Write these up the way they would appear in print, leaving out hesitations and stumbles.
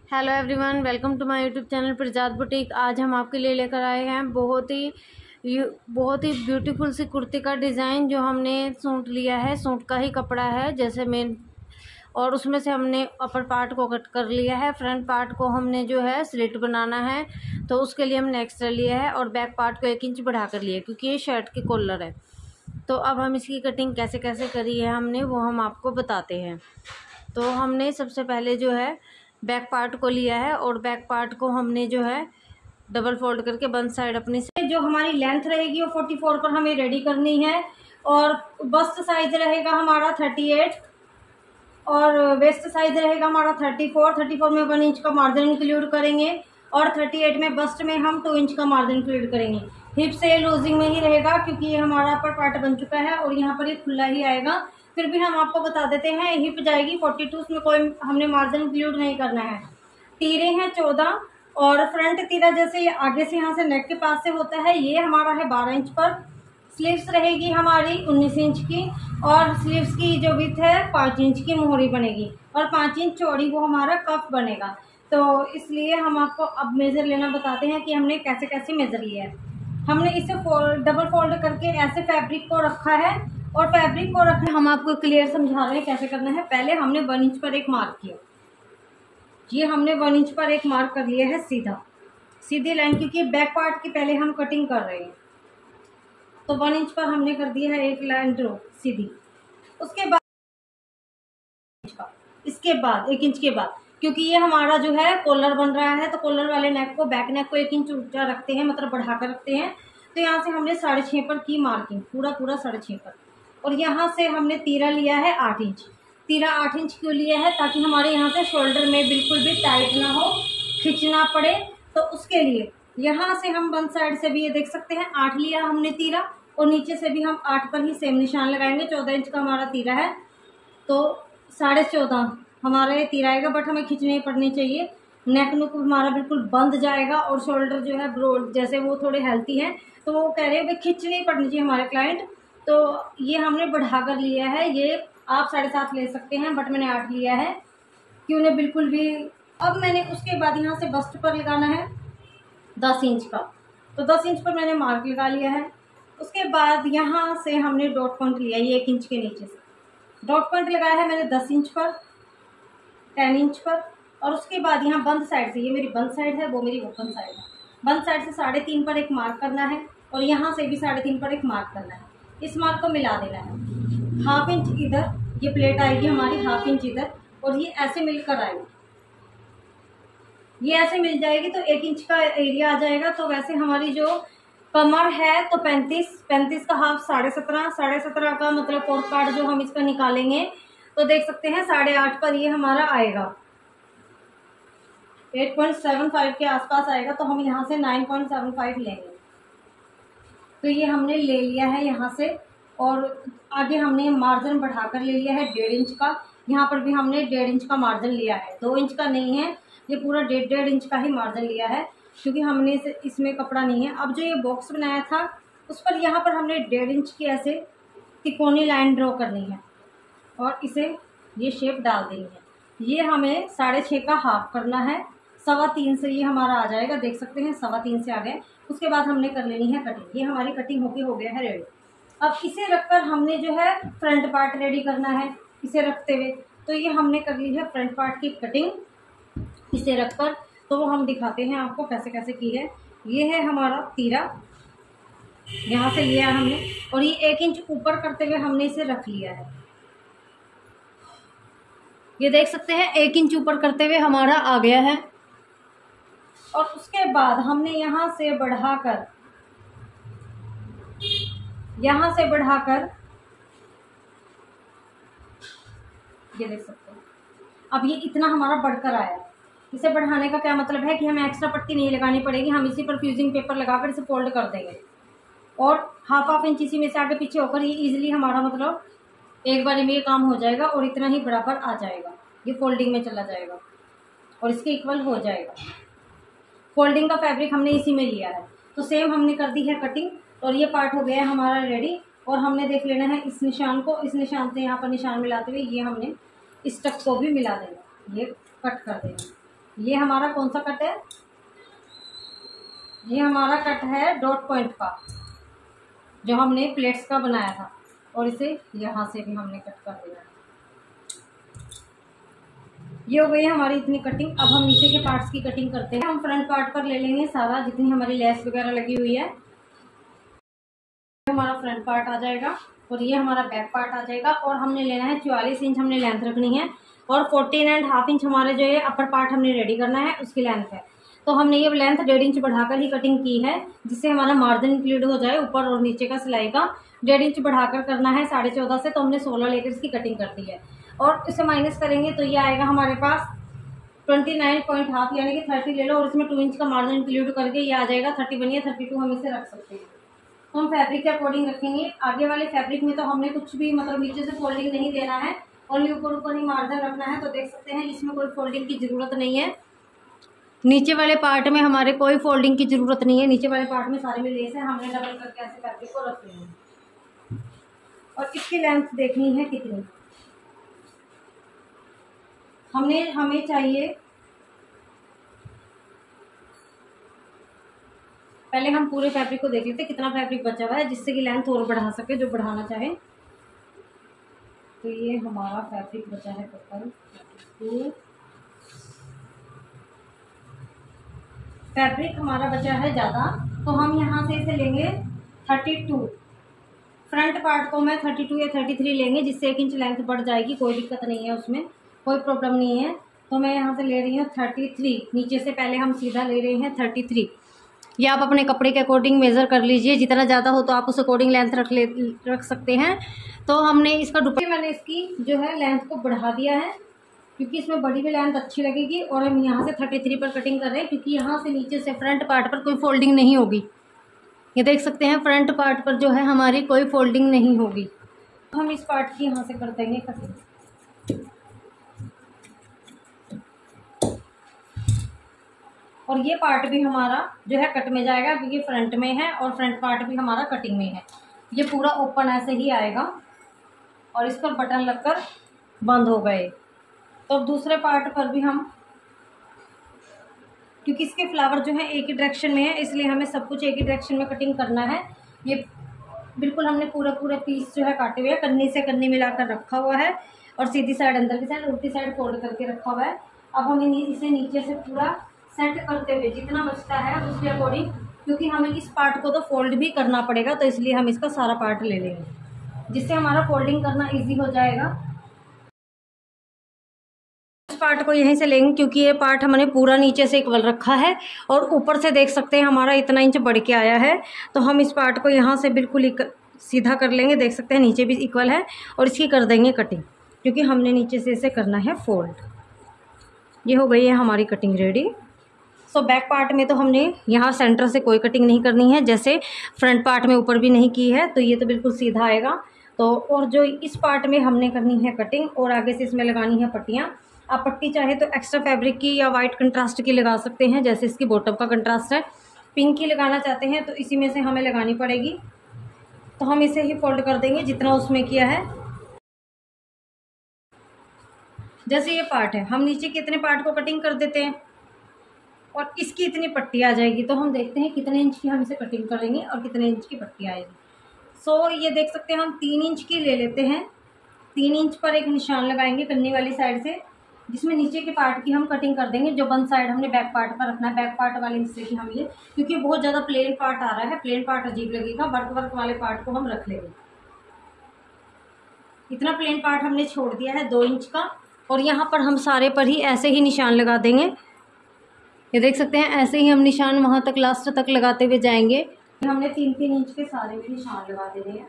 Hello everyone, welcome to my YouTube channel Prajat boutique. आज हम आपके लिए लेकर आए हैं बहुत ही ब्यूटीफुल सी कुर्ती का डिज़ाइन जो हमने सूट लिया है। सूट का ही कपड़ा है जैसे मेन, और उसमें से हमने अपर पार्ट को कट कर लिया है। फ्रंट पार्ट को हमने जो है स्लिट बनाना है तो उसके लिए हमने एक्स्ट्रा लिया है, और बैक पार्ट को 1 इंच बढ़ा कर लिया है क्योंकि ये शर्ट की कॉलर है। तो अब हम इसकी कटिंग कैसे कैसे करी है हमने, वो हम आपको बताते हैं। तो हमने सबसे पहले जो है बैक पार्ट को लिया है, और बैक पार्ट को हमने जो है डबल फोल्ड करके बंद साइड अपनी से जो हमारी लेंथ रहेगी वो 44 पर हमें रेडी करनी है, और बस्ट साइज रहेगा हमारा 38, और वेस्ट साइज रहेगा हमारा 34 में 1 इंच का मार्जिन इंक्लूड करेंगे, और 38 में बस्ट में हम 2 इंच का मार्जिन इंक्लूड करेंगे। हिप से लूजिंग में ही रहेगा क्योंकि ये हमारा अपर पार्ट बन चुका है और यहाँ पर ये खुला ही आएगा। फिर भी हम आपको बता देते हैं, हिप जाएगी 42, उसमें कोई हमने मार्जिन इंक्लूड नहीं करना है। तीरे हैं 14, और फ्रंट तीरा जैसे ये आगे से यहाँ से नेक के पास से होता है, ये हमारा है 12 इंच पर। स्लीव्स रहेगी हमारी 19 इंच की, और स्लीव्स की जो विड्थ है 5 इंच की मोहरी बनेगी, और 5 इंच चौड़ी वो हमारा कफ बनेगा। तो इसलिए हम आपको अब मेज़र लेना बताते हैं कि हमने कैसे कैसे मेज़र लिया है। हमने इसे डबल फोल्ड करके ऐसे फैब्रिक को रखा है, और फैब्रिक को रखना हम आपको क्लियर समझा रहे हैं कैसे करना है। पहले हमने 1 इंच पर एक मार्क किया, ये हमने 1 इंच पर एक मार्क कर लिया है सीधी लाइन, क्योंकि बैक पार्ट की पहले हम कटिंग कर रहे हैं। तो 1 इंच पर हमने कर दिया है एक लाइन ड्रॉ सीधी। उसके बाद इसके बाद 1 इंच के बाद, क्योंकि ये हमारा जो है कॉलर बन रहा है, तो कॉलर वाले नेक को, बैक नेक को 1 इंच ऊंचा रखते हैं, मतलब बढ़ा कर रखते हैं। तो यहाँ से हमने 6.5 पर की मार्किंग, पूरा 6.5 पर, और यहाँ से हमने तीरा लिया है 8 इंच। तीरा 8 इंच क्यों लिया है? ताकि हमारे यहाँ से शोल्डर में बिल्कुल भी टाइट ना हो, खिंचना पड़े, तो उसके लिए यहाँ से हम बंद साइड से भी ये देख सकते हैं 8 लिया हमने तीरा, और नीचे से भी हम 8 पर ही सेम निशान लगाएंगे। 14 इंच का हमारा तीरा है, तो 14.5 हमारा ये तीरा आएगा, बट हमें खींचनी पड़नी चाहिए। नेक नुक हमारा बिल्कुल बंद जाएगा, और शोल्डर जो है ब्रोड जैसे वो थोड़े हेल्थी हैं, तो वो कह रहे हैं भाई खींचनी पड़नी चाहिए हमारे क्लाइंट। तो ये हमने बढ़ा कर लिया है, ये आप 7.5 ले सकते हैं, बट मैंने 8 लिया है कि उन्हें बिल्कुल भी। अब मैंने उसके बाद यहाँ से बस्ट पर लगाना है 10 इंच का, तो 10 इंच पर मैंने मार्क लगा लिया है। उसके बाद यहाँ से हमने डॉट पॉइंट लिया, ये 1 इंच के नीचे से डॉट पॉइंट लगाया है मैंने 10 इंच पर, 10 इंच पर, और उसके बाद यहाँ बंद साइड से, ये मेरी बंद साइड है, वो मेरी ओपन साइड है, बंद साइड से 3.5 पर एक मार्क करना है, और यहाँ से भी 3.5 पर एक मार्क करना है। इस मार्क को मिला देना है, 1/2 इंच इधर, ये प्लेट आएगी हमारी 1/2 इंच इधर, और ये ऐसे मिलकर आएगी, ये ऐसे मिल जाएगी तो 1 इंच का एरिया आ जाएगा। तो वैसे हमारी जो कमर है तो 35 का हाफ 17.5 का मतलब फोर्थ पार्ट जो हम इसका निकालेंगे, तो देख सकते हैं 8.5 पर ये हमारा आएगा, 8.75 के आसपास आएगा। तो हम यहाँ से 9.75 लेंगे, तो ये हमने ले लिया है यहाँ से। और आगे हमने मार्जिन बढ़ाकर ले लिया है 1.5 इंच का, यहाँ पर भी हमने 1.5 इंच का मार्जिन लिया है, 2 इंच का नहीं है, ये पूरा 1.5 इंच का ही मार्जिन लिया है, क्योंकि हमने इसमें कपड़ा नहीं है। अब जो ये बॉक्स बनाया था उस पर यहाँ पर हमने 1.5 इंच की ऐसे तिकोनी लाइन ड्रॉ करनी है, और इसे ये शेप डाल देनी है। ये हमें 6.5 का हाफ करना है, 3.25 से ये हमारा आ जाएगा, देख सकते हैं 3.25 से आ गए। उसके बाद हमने कर लेनी है कटिंग, ये हमारी कटिंग हो गया है रेडी। अब इसे रखकर हमने जो है फ्रंट पार्ट रेडी करना है, इसे रखते हुए। तो ये हमने कर ली है फ्रंट पार्ट की कटिंग इसे रखकर, तो वो हम दिखाते हैं आपको कैसे कैसे की है। ये है हमारा तीरा, यहाँ से लिया हमने, और ये 1 इंच ऊपर करते हुए हमने इसे रख लिया है, ये देख सकते हैं 1 इंच ऊपर करते हुए हमारा आ गया है। और उसके बाद हमने यहाँ से बढ़ाकर ये देख सकते हैं, अब ये इतना हमारा बढ़कर आया। इसे बढ़ाने का क्या मतलब है कि हमें एक्स्ट्रा पट्टी नहीं लगानी पड़ेगी, हम इसी पर फ्यूजिंग पेपर लगाकर इसे फोल्ड कर देंगे, और 1/2 इंच इसी में से आगे पीछे होकर ये इजीली हमारा मतलब एक बार में ये काम हो जाएगा, और इतना ही बराबर आ जाएगा, ये फोल्डिंग में चला जाएगा और इसके इक्वल हो जाएगा। फोल्डिंग का फैब्रिक हमने इसी में लिया है, तो सेम हमने कर दी है कटिंग, और ये पार्ट हो गया है हमारा रेडी। और हमने देख लेना है इस निशान को, इस निशान से यहाँ पर निशान मिलाते हुए ये हमने इस टक को भी मिला देना, ये कट कर देना। ये हमारा कौन सा कट है? ये हमारा कट है डॉट पॉइंट का, जो हमने प्लेट्स का बनाया था, और इसे यहाँ से भी हमने कट कर दिया। ये हो गई है हमारी इतनी कटिंग। अब हम नीचे के पार्ट्स की कटिंग करते हैं। हम फ्रंट पार्ट पर ले लेंगे सारा, जितनी हमारी लेस वगैरह लगी हुई है। हमारा फ्रंट पार्ट आ जाएगा और ये हमारा बैक पार्ट आ जाएगा। और हमने लेना है 44 इंच हमने लेंथ रखनी है, और 14.5 इंच हमारे जो ये अपर पार्ट हमने रेडी करना है उसकी लेंथ है। तो हमने ये लेंथ 1.5 इंच बढ़ाकर ही कटिंग की है, जिससे हमारा मार्जिन इंक्लूड हो जाए ऊपर और नीचे का सिलाई का। 1.5 इंच बढ़ाकर करना है 14.5 से, तो हमने 16 लेकर इसकी कटिंग कर दी है। और इसे माइनस करेंगे तो ये आएगा हमारे पास 29.5 यानी कि 30 ले लो, और इसमें 2 इंच का मार्जिन इंक्लूड करके ये आ जाएगा 31 या 32 हम इसे रख सकते हैं। तो हम फैब्रिक के अकॉर्डिंग रखेंगे। आगे वाले फैब्रिक में तो हमने कुछ भी मतलब नीचे से फोल्डिंग नहीं देना है, ओनली ऊपर ऊपर ही मार्जिन रखना है। तो देख सकते हैं इसमें कोई फोल्डिंग की ज़रूरत नहीं है। नीचे वाले पार्ट में हमारे कोई फोल्डिंग की ज़रूरत नहीं है। नीचे वाले पार्ट में सारे में लेस है, हमने डबल करके ऐसे फैब्रिक को रख लेंगे। और इसकी लेंथ देखनी है कितनी हमें चाहिए। पहले हम पूरे फैब्रिक को देख लेते हैं कितना फैब्रिक बचा हुआ है, जिससे कि लेंथ और बढ़ा सके जो बढ़ाना चाहे। तो ये हमारा फैब्रिक बचा है टोटल 32। फैब्रिक हमारा बचा है ज़्यादा, तो हम यहाँ से इसे लेंगे 32। फ्रंट पार्ट को मैं 32 या 33 लेंगे, जिससे 1 इंच लेंथ बढ़ जाएगी। कोई दिक्कत नहीं है, उसमें कोई प्रॉब्लम नहीं है। तो मैं यहाँ से ले रही हूँ 33। नीचे से पहले हम सीधा ले रहे हैं 33। या आप अपने कपड़े के अकॉर्डिंग मेज़र कर लीजिए, जितना ज़्यादा हो तो आप उस अकॉर्डिंग लेंथ रख सकते हैं। तो हमने इसका दुपट्टे मैंने इसकी जो है लेंथ को बढ़ा दिया है, क्योंकि इसमें बड़ी भी लेंथ अच्छी लगेगी। और हम यहाँ से 33 पर कटिंग कर रहे हैं, क्योंकि यहाँ से नीचे से फ्रंट पार्ट पर कोई फोल्डिंग नहीं होगी। ये देख सकते हैं फ्रंट पार्ट पर जो है हमारी कोई फोल्डिंग नहीं होगी। हम इस पार्ट की यहाँ से कर देंगे कटिंग। और ये पार्ट भी हमारा जो है कट में जाएगा, क्योंकि फ्रंट में है और फ्रंट पार्ट भी हमारा कटिंग में है। ये पूरा ओपन ऐसे ही आएगा और इस पर बटन लगकर बंद हो गए। तो अब दूसरे पार्ट पर भी हम, क्योंकि इसके फ्लावर जो है एक ही डायरेक्शन में है, इसलिए हमें सब कुछ एक ही डायरेक्शन में कटिंग करना है। ये बिल्कुल हमने पूरा पीस जो है काटे हुए कन्नी से कन्नी मिलाकर रखा हुआ है, और सीधी साइड अंदर की साइड, उल्टी साइड फोल्ड करके रखा हुआ है। अब हम इसे नीचे से पूरा सेट करते हुए जितना बचता है उसके अकॉर्डिंग, क्योंकि हमें इस पार्ट को तो फोल्ड भी करना पड़ेगा, तो इसलिए हम इसका सारा पार्ट ले लेंगे, जिससे हमारा फोल्डिंग करना इजी हो जाएगा। इस पार्ट को यहीं से लेंगे, क्योंकि ये पार्ट हमने पूरा नीचे से इक्वल रखा है, और ऊपर से देख सकते हैं हमारा इतना इंच बढ़ के आया है। तो हम इस पार्ट को यहाँ से बिल्कुल सीधा कर लेंगे। देख सकते हैं नीचे भी इक्वल है, और इसकी कर देंगे कटिंग, क्योंकि हमने नीचे से इसे करना है फोल्ड। ये हो गई है हमारी cutting ready. So back part में तो हमने यहाँ सेंटर से कोई कटिंग नहीं करनी है, जैसे फ्रंट पार्ट में ऊपर भी नहीं की है, तो ये तो बिल्कुल सीधा आएगा। तो और जो इस पार्ट में हमने करनी है कटिंग, और आगे से इसमें लगानी है पट्टियाँ। आप पट्टी चाहे तो एक्स्ट्रा फैब्रिक की या वाइट कंट्रास्ट की लगा सकते हैं, जैसे इसकी बॉटम का कंट्रास्ट है। पिंक की लगाना चाहते हैं तो इसी में से हमें लगानी पड़ेगी। तो हम इसे ही फोल्ड कर देंगे जितना उसमें किया है। जैसे ये पार्ट है, हम नीचे के इतने पार्ट को कटिंग कर देते हैं, और इसकी इतनी पट्टी आ जाएगी। तो हम देखते हैं कितने इंच की हम इसे कटिंग करेंगे और कितने इंच की पट्टी आएगी। सो ये देख सकते हैं हम 3 इंच की ले लेते हैं। 3 इंच पर एक निशान लगाएंगे कन्नी वाली साइड से, जिसमें नीचे के पार्ट की हम कटिंग कर देंगे। जो बंद साइड हमने बैक पार्ट पर रखना है, बैक पार्ट वाले हिस्से की हम ये, क्योंकि बहुत ज़्यादा प्लेन पार्ट आ रहा है, प्लेन पार्ट अजीब लगेगा। वर्क वाले पार्ट को हम रख लेंगे। इतना प्लेन पार्ट हमने छोड़ दिया है 2 इंच का, और यहाँ पर हम सारे पर ही ऐसे ही निशान लगा देंगे। ये देख सकते हैं ऐसे ही हम निशान वहाँ तक लास्ट तक लगाते हुए जाएंगे। हमने 3-3 इंच के सारे में निशान लगा देने हैं।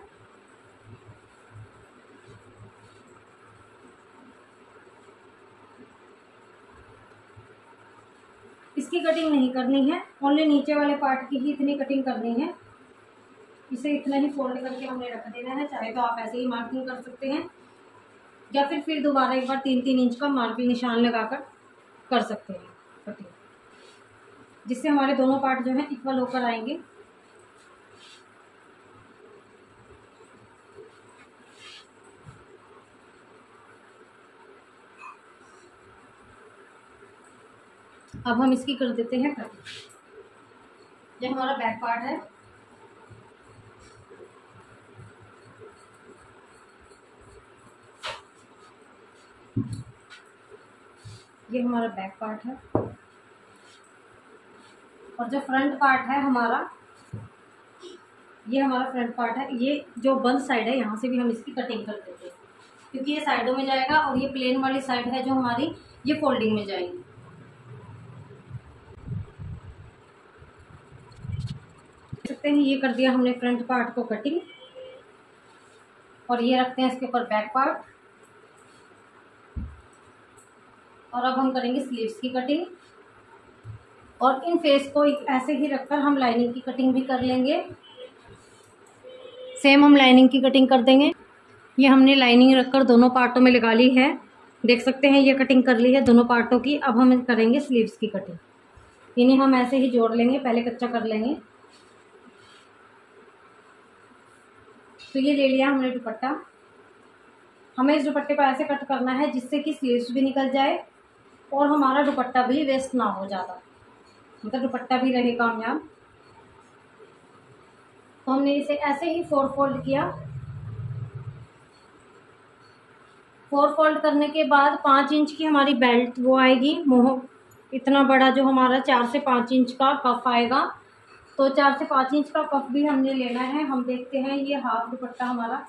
इसकी कटिंग नहीं करनी है, ओनली नीचे वाले पार्ट की ही इतनी कटिंग करनी है। इसे इतना ही फोल्ड करके हमने रख देना है। चाहे तो आप ऐसे ही मार्किंग कर सकते हैं, या फिर दोबारा एक बार 3-3 इंच का मार्किंग निशान लगाकर कर सकते हैं कटिंग, जिससे हमारे दोनों पार्ट जो है इक्वल होकर आएंगे। अब हम इसकी कर देते हैं कट। ये हमारा बैक पार्ट है, ये हमारा बैक पार्ट है, और जो फ्रंट पार्ट है हमारा, ये हमारा फ्रंट पार्ट है। ये जो बंद साइड है यहाँ से भी हम इसकी कटिंग कर देते हैं, क्योंकि ये साइडों में जाएगा, और ये प्लेन वाली साइड है जो हमारी, ये फोल्डिंग में जाएगी। देख सकते हैं ये कर दिया हमने फ्रंट पार्ट को कटिंग, और ये रखते हैं इसके ऊपर बैक पार्ट। और अब हम करेंगे स्लीव्स की कटिंग, और इन फेस को ऐसे ही रखकर हम लाइनिंग की कटिंग भी कर लेंगे। सेम हम लाइनिंग की कटिंग कर देंगे। ये हमने लाइनिंग रखकर दोनों पार्टों में लगा ली है, देख सकते हैं ये कटिंग कर ली है दोनों पार्टों की। अब हम करेंगे स्लीव्स की कटिंग, इन्हें हम ऐसे ही जोड़ लेंगे, पहले कच्चा कर लेंगे। तो ये ले लिया हमने दुपट्टा। हमें इस दुपट्टे को ऐसे कट करना है जिससे कि स्लीव्स भी निकल जाए और हमारा दुपट्टा भी वेस्ट ना हो ज़्यादा, मतलब दुपट्टा भी रहे कामयाब। तो हमने इसे ऐसे ही 4 फोल्ड किया। 4 फोल्ड करने के बाद 5 इंच की हमारी बेल्ट वो आएगी, मोह इतना बड़ा जो हमारा 4 से 5 इंच का कफ आएगा। तो 4 से 5 इंच का कफ भी हमने लेना है। हम देखते हैं ये हाफ दुपट्टा हमारा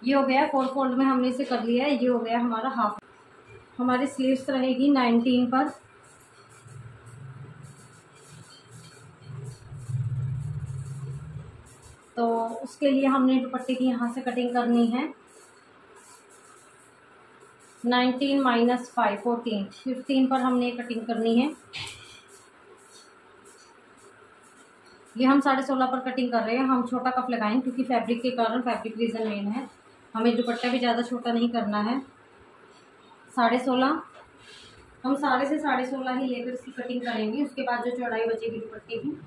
ये हो गया, 4 फोल्ड में हमने इसे कर लिया है, ये हो गया हमारा हाफ। हमारी स्लीव्स रहेगी 19 पर। तो उसके लिए हमने दुपट्टे की यहाँ से कटिंग करनी है। 19 - 5 14 15 पर हमने कटिंग करनी है। ये हम 16.5 पर कटिंग कर रहे हैं। हम छोटा कप लगाएं क्योंकि फैब्रिक के कारण, फैब्रिक रीज़न मेन है, हमें दुपट्टा भी ज़्यादा छोटा नहीं करना है। 16.5 हम 16.5 से 16.5 ही लेकर इसकी कटिंग करेंगे। उसके बाद जो चौड़ाई बचेगी दुपट्टे की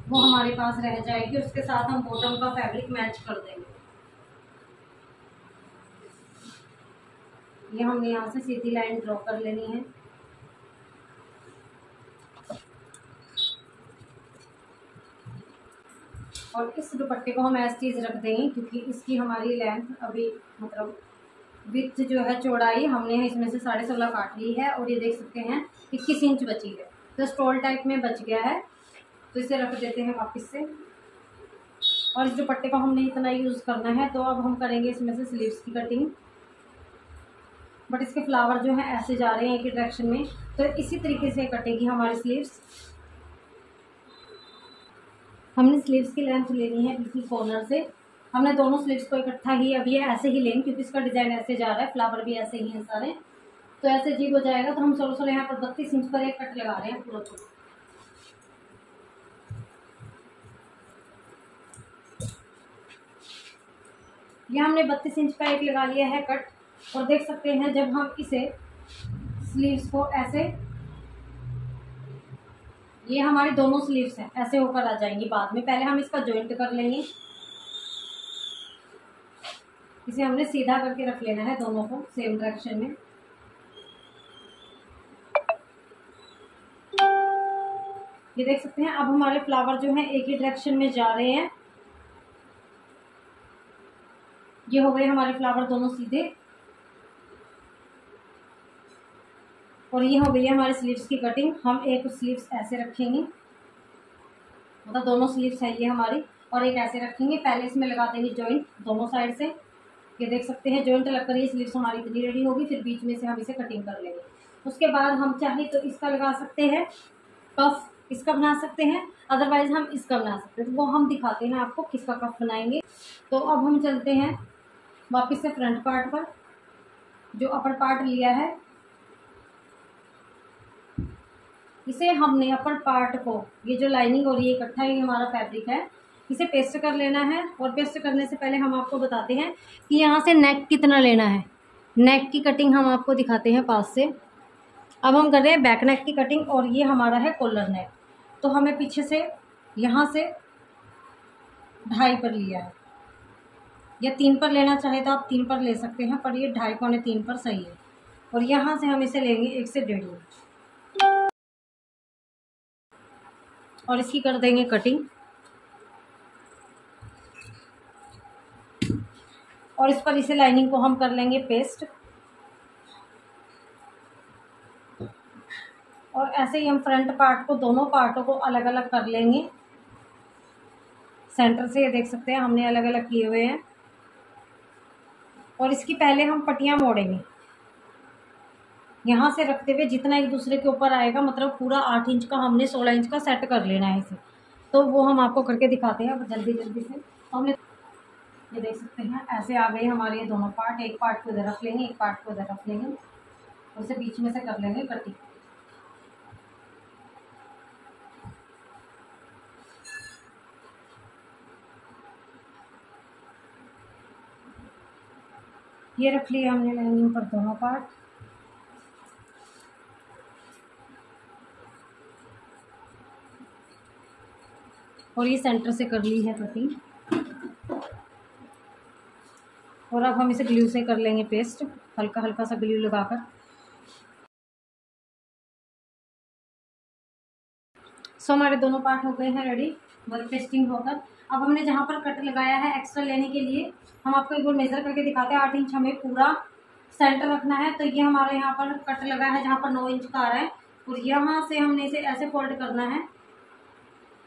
वो हमारे पास रह जाएगी, उसके साथ हम बॉटम का फैब्रिक मैच कर देंगे। ये हमने यहाँ से सीधी लाइन ड्रॉ कर लेनी है। और इस दुपट्टे को हम ऐसी चीज़ रख देंगे क्योंकि इसकी हमारी लेंथ अभी, मतलब विड्थ जो है, चौड़ाई हमने इसमें से 16.5 काट ली है, और ये देख सकते हैं 21 इंच बची है। तो स्टॉल टाइप में बच गया है, तो इसे रख देते हैं वापस से। और इस दुपट्टे को हमने इतना यूज़ करना है। तो अब हम करेंगे इसमें से स्लीव्स की कटिंग, बट इसके फ्लावर जो है ऐसे जा रहे हैं एक ही डायरेक्शन में, तो इसी तरीके से कटेगी हमारी स्लीव्स। हमने स्लीव्स की लेंथ लेनी है बिल्कुल कॉर्नर से। हमने दोनों स्लीव्स को इकट्ठा ही अब ये ऐसे ही लेंगे क्योंकि इसका डिज़ाइन ऐसे जा रहा है, फ्लावर भी ऐसे ही हैं सारे, तो ऐसे अजीब हो जाएगा। तो हम 16 यहाँ पर 32 इंच पर एक कट लगा रहे हैं पूरा। ये हमने 32 इंच का एक लगा लिया है कट, और देख सकते हैं जब हम इसे स्लीव्स को ऐसे, ये हमारी दोनों स्लीव्स हैं ऐसे होकर आ जाएंगी बाद में। पहले हम इसका जॉइंट कर लेंगे, इसे हमने सीधा करके रख लेना है दोनों को सेम डायरेक्शन में। ये देख सकते हैं अब हमारे फ्लावर जो हैं एक ही डायरेक्शन में जा रहे हैं। ये हो गए हमारे फ्लावर दोनों सीधे, और ये हो गई है हमारे स्लीव्स की कटिंग। हम एक स्लीव्स ऐसे रखेंगे, मतलब दोनों स्लीव्स है ये हमारी, और एक ऐसे रखेंगे। पहले इसमें लगा देंगे जॉइंट दोनों साइड से। ये देख सकते हैं जॉइंट लगकर ये स्लीव्स हमारी इतनी रेडी होगी। फिर बीच में से हम इसे कटिंग कर लेंगे। उसके बाद हम चाहे तो इसका लगा सकते हैं कफ, इसका बना सकते हैं, अदरवाइज हम इसका बना सकते हैं। तो वो हम दिखाते हैं आपको किसका कफ बनाएंगे। तो अब हम चलते हैं वापस से फ्रंट पार्ट पर, जो अपर पार्ट लिया है इसे हमने अपर पार्ट को, ये जो लाइनिंग और ये इकट्ठा ही हमारा फैब्रिक है, इसे पेस्ट कर लेना है। और पेस्ट करने से पहले हम आपको बताते हैं कि यहाँ से नेक कितना लेना है। नेक की कटिंग हम आपको दिखाते हैं पास से। अब हम कर रहे हैं बैक नेक की कटिंग, और ये हमारा है कॉलर नेक। तो हमें पीछे से यहाँ से 2.5 पर लिया है, या 3 पर लेना चाहे तो आप 3 पर ले सकते हैं, पर ये 2.5 पौने 3 पर सही है। और यहाँ से हम इसे लेंगे 1 से 1.5 इंच और इसकी कर देंगे कटिंग। और इस पर इसे लाइनिंग को हम कर लेंगे पेस्ट। और ऐसे ही हम फ्रंट पार्ट को, दोनों पार्टों को अलग अलग कर लेंगे। सेंटर से ये देख सकते हैं हमने अलग अलग किए हुए हैं। और इसकी पहले हम पट्टियाँ मोड़ेंगे, यहाँ से रखते हुए जितना एक दूसरे के ऊपर आएगा, मतलब पूरा 8 इंच का हमने 16 इंच का सेट कर लेना है इसे। तो वो हम आपको करके दिखाते हैं अब जल्दी जल्दी से। हमने ये देख सकते हैं ऐसे आ गए हमारे ये दोनों पार्ट। एक पार्ट को इधर रख लेंगे, एक पार्ट को इधर रख लेंगे और इसे बीच में से कर लेंगे कटिंग। ये रख लिया हमने लाइनिंग पर दोनों पार्ट। और ये सेंटर से कर ली है कटिंग। और अब हम इसे ग्लू से कर लेंगे पेस्ट, हल्का हल्का सा ग्लू लगाकर। सो हमारे दोनों पार्ट हो गए हैं रेडी वर्क पेस्टिंग होकर। अब हमने जहाँ पर कट लगाया है एक्स्ट्रा लेने के लिए हम आपको एक बार मेजर करके दिखाते हैं। 8 इंच हमें पूरा सेंटर रखना है। तो ये हमारे यहाँ पर कट लगा है जहाँ पर 9 इंच का आ रहा है। और यहाँ से हमने इसे ऐसे फोल्ड करना है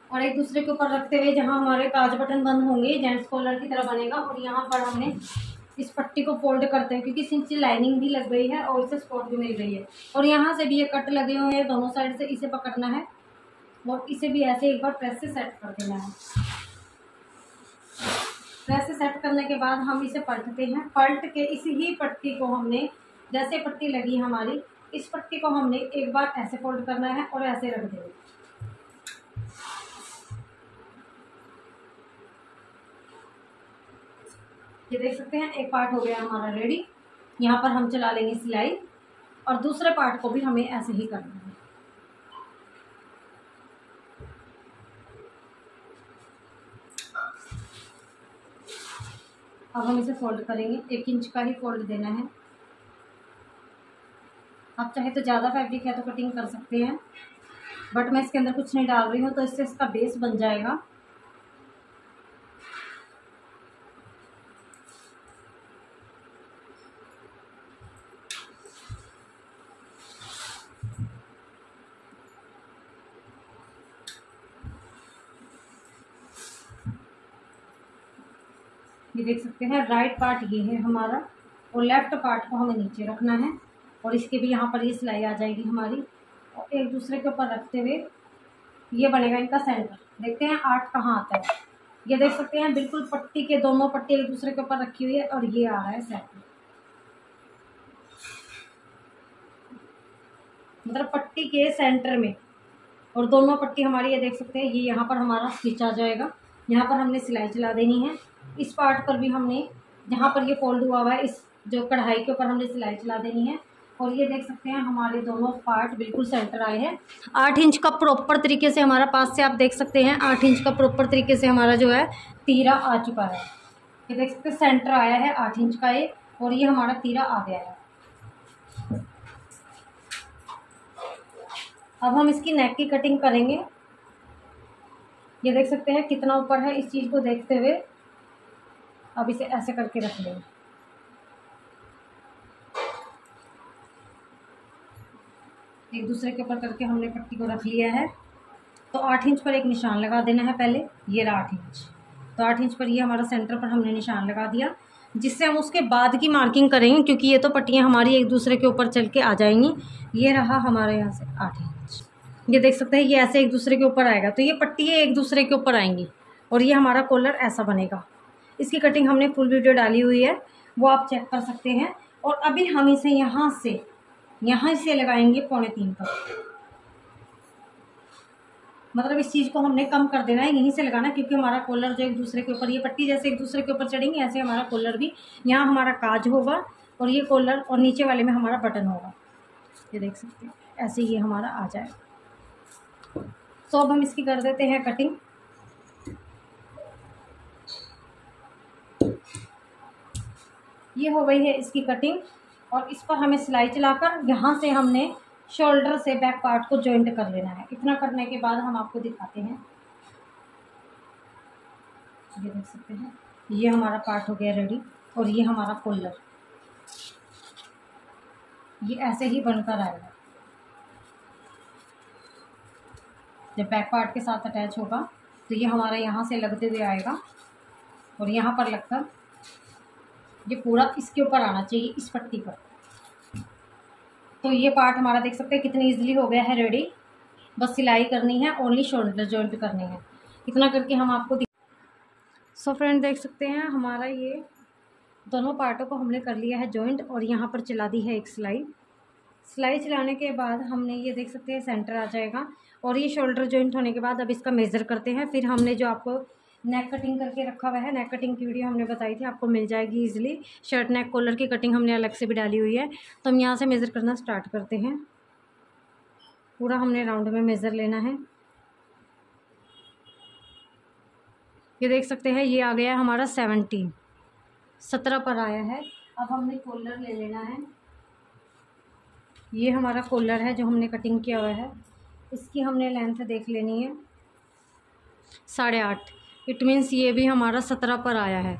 और एक दूसरे के ऊपर रखते हुए जहाँ हमारे काज बटन बंद होंगे जेंट्स कॉलर की तरह बनेगा। और यहाँ पर हमने इस पट्टी को फोल्ड करते हैं क्योंकि इससे लाइनिंग भी लग गई है और इसे स्पॉट भी मिल गई है। और यहाँ से भी ये कट लगे हुए हैं दोनों साइड से, इसे पकड़ना है और इसे भी ऐसे एक बार प्रेस से सेट कर देना है। प्रेस से सेट करने के बाद हम इसे पलटते हैं। पलट के इसी ही पट्टी को हमने, जैसे पट्टी लगी हमारी, इस पट्टी को हमने एक बार ऐसे फोल्ड करना है और ऐसे रख देना। ये देख सकते हैं एक पार्ट हो गया हमारा रेडी। यहाँ पर हम चला लेंगे सिलाई और दूसरे पार्ट को भी हमें ऐसे ही करना है। अब हम इसे फोल्ड करेंगे, 1 इंच का ही फोल्ड देना है। आप चाहे तो ज़्यादा फैब्रिक है तो कटिंग कर सकते हैं, बट मैं इसके अंदर कुछ नहीं डाल रही हूँ तो इससे इसका बेस बन जाएगा। ये देख सकते हैं राइट पार्ट ये है हमारा और लेफ्ट पार्ट को हमें नीचे रखना है। और इसके भी यहाँ पर ये सिलाई आ जाएगी हमारी। और एक दूसरे के ऊपर रखते हुए ये बनेगा इनका सेंटर। देखते हैं 8 कहाँ आता है। ये देख सकते हैं बिल्कुल पट्टी के दोनों पट्टी एक दूसरे के ऊपर रखी हुई है और ये आ रहा है सेंटर। मतलब पट्टी के सेंटर में और दोनों पट्टी हमारी, ये देख सकते हैं ये यहाँ पर हमारा स्टिच आ जाएगा। यहाँ पर हमने सिलाई चला देनी है। इस पार्ट पर भी हमने, जहाँ पर ये फोल्ड हुआ हुआ है, इस जो कढ़ाई के ऊपर हमने सिलाई चला देनी है। और ये देख सकते हैं हमारे दोनों पार्ट बिल्कुल सेंटर आए हैं। 8 इंच का प्रॉपर तरीके से हमारा, पास से आप देख सकते हैं 8 इंच का प्रॉपर तरीके से हमारा जो है तीरा आ चुका है। ये देख सकते हैं सेंटर आया है 8 इंच का ये, और ये हमारा तीरा आ गया है। अब हम इसकी नेक की कटिंग करेंगे। ये देख सकते हैं कितना ऊपर है, इस चीज़ को देखते हुए अब इसे ऐसे करके रख लेंगे। एक दूसरे के ऊपर करके हमने पट्टी को रख लिया है। तो 8 इंच पर एक निशान लगा देना है पहले, ये रहा 8 इंच। तो 8 इंच पर ये हमारा सेंटर पर हमने निशान लगा दिया, जिससे हम उसके बाद की मार्किंग करेंगे क्योंकि ये तो पट्टियाँ हमारी एक दूसरे के ऊपर चल के आ जाएंगी। ये रहा हमारे यहाँ से 8 इंच। ये देख सकते हैं ये ऐसे एक दूसरे के ऊपर आएगा, तो ये पट्टियाँ एक दूसरे के ऊपर आएंगी और ये हमारा कॉलर ऐसा बनेगा। इसकी कटिंग हमने फुल वीडियो डाली हुई है, वो आप चेक कर सकते हैं। और अभी हम इसे यहाँ से लगाएंगे 2.25 तक। मतलब इस चीज़ को हमने कम कर देना है, यहीं से लगाना, क्योंकि हमारा कॉलर जो एक दूसरे के ऊपर, ये पट्टी जैसे एक दूसरे के ऊपर चढ़ेंगे ऐसे हमारा कॉलर भी, यहाँ हमारा काज होगा और ये कॉलर और नीचे वाले में हमारा बटन होगा। ये देख सकते हैं ऐसे ये हमारा आ जाएगा। तो अब हम इसकी कर देते हैं कटिंग। ये हो गई है इसकी कटिंग। और इस पर हमें सिलाई चलाकर यहाँ से हमने शोल्डर से बैक पार्ट को जॉइंट कर लेना है। इतना करने के बाद हम आपको दिखाते हैं। ये देख सकते हैं, ये हमारा पार्ट हो गया रेडी। और ये हमारा कॉलर, ये ऐसे ही बनकर आएगा जब बैक पार्ट के साथ अटैच होगा। तो ये हमारा यहाँ से लगते हुए आएगा और यहाँ पर लगकर ये पूरा इसके ऊपर आना चाहिए, इस पट्टी पर। तो ये पार्ट हमारा देख सकते हैं कितनी इजीली हो गया है रेडी। बस सिलाई करनी है, ओनली शोल्डर जॉइंट करनी है। इतना करके हम आपको सो फ्रेंड देख सकते हैं हमारा ये दोनों पार्टों को हमने कर लिया है जॉइंट। और यहाँ पर चला दी है एक सिलाई चलाने के बाद हमने ये देख सकते हैं सेंटर आ जाएगा। और ये शोल्डर जॉइंट होने के बाद अब इसका मेज़र करते हैं। फिर हमने जो आपको नेक कटिंग करके रखा हुआ है, नेक कटिंग की वीडियो हमने बताई थी, आपको मिल जाएगी इजीली। शर्ट नेक कॉलर की कटिंग हमने अलग से भी डाली हुई है। तो हम यहाँ से मेज़र करना स्टार्ट करते हैं। पूरा हमने राउंड में मेज़र लेना है। ये देख सकते हैं ये आ गया हमारा 17 पर आया है। अब हमने कॉलर ले लेना है। ये हमारा कॉलर है जो हमने कटिंग किया हुआ है। इसकी हमने लेंथ देख लेनी है 8.5। इट मीन्स ये भी हमारा 17 पर आया है।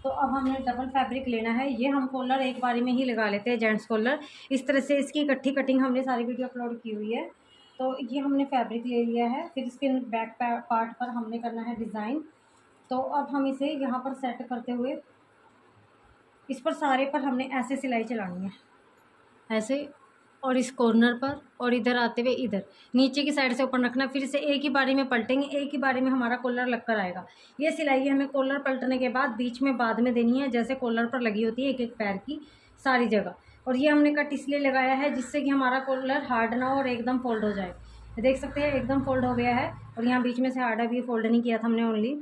तो अब हमने डबल फैब्रिक लेना है। ये हम कॉलर एक बारी में ही लगा लेते हैं, जेंट्स कॉलर। इस तरह से इसकी इकट्ठी कटिंग हमने सारी वीडियो अपलोड की हुई है। तो ये हमने फैब्रिक ले लिया है। फिर इसके बैक पार्ट पर हमने करना है डिज़ाइन। तो अब हम इसे यहाँ पर सेट करते हुए इस पर सारे पर हमने ऐसे सिलाई चलानी है, ऐसे। और इस कॉर्नर पर और इधर आते हुए इधर नीचे की साइड से ऊपर रखना। फिर इसे एक ही बारी में पलटेंगे, एक ही बारी में हमारा कॉलर लग कर आएगा। ये सिलाई हमें कॉलर पलटने के बाद बीच में बाद में देनी है, जैसे कॉलर पर लगी होती है एक एक पैर की सारी जगह। और ये हमने कट इसलिए लगाया है जिससे कि हमारा कॉलर हार्ड ना हो और एकदम फोल्ड हो जाए। देख सकते हैं एकदम फोल्ड हो गया है। और यहाँ बीच में से हार्ड अभी फोल्ड नहीं किया था हमने ओनली।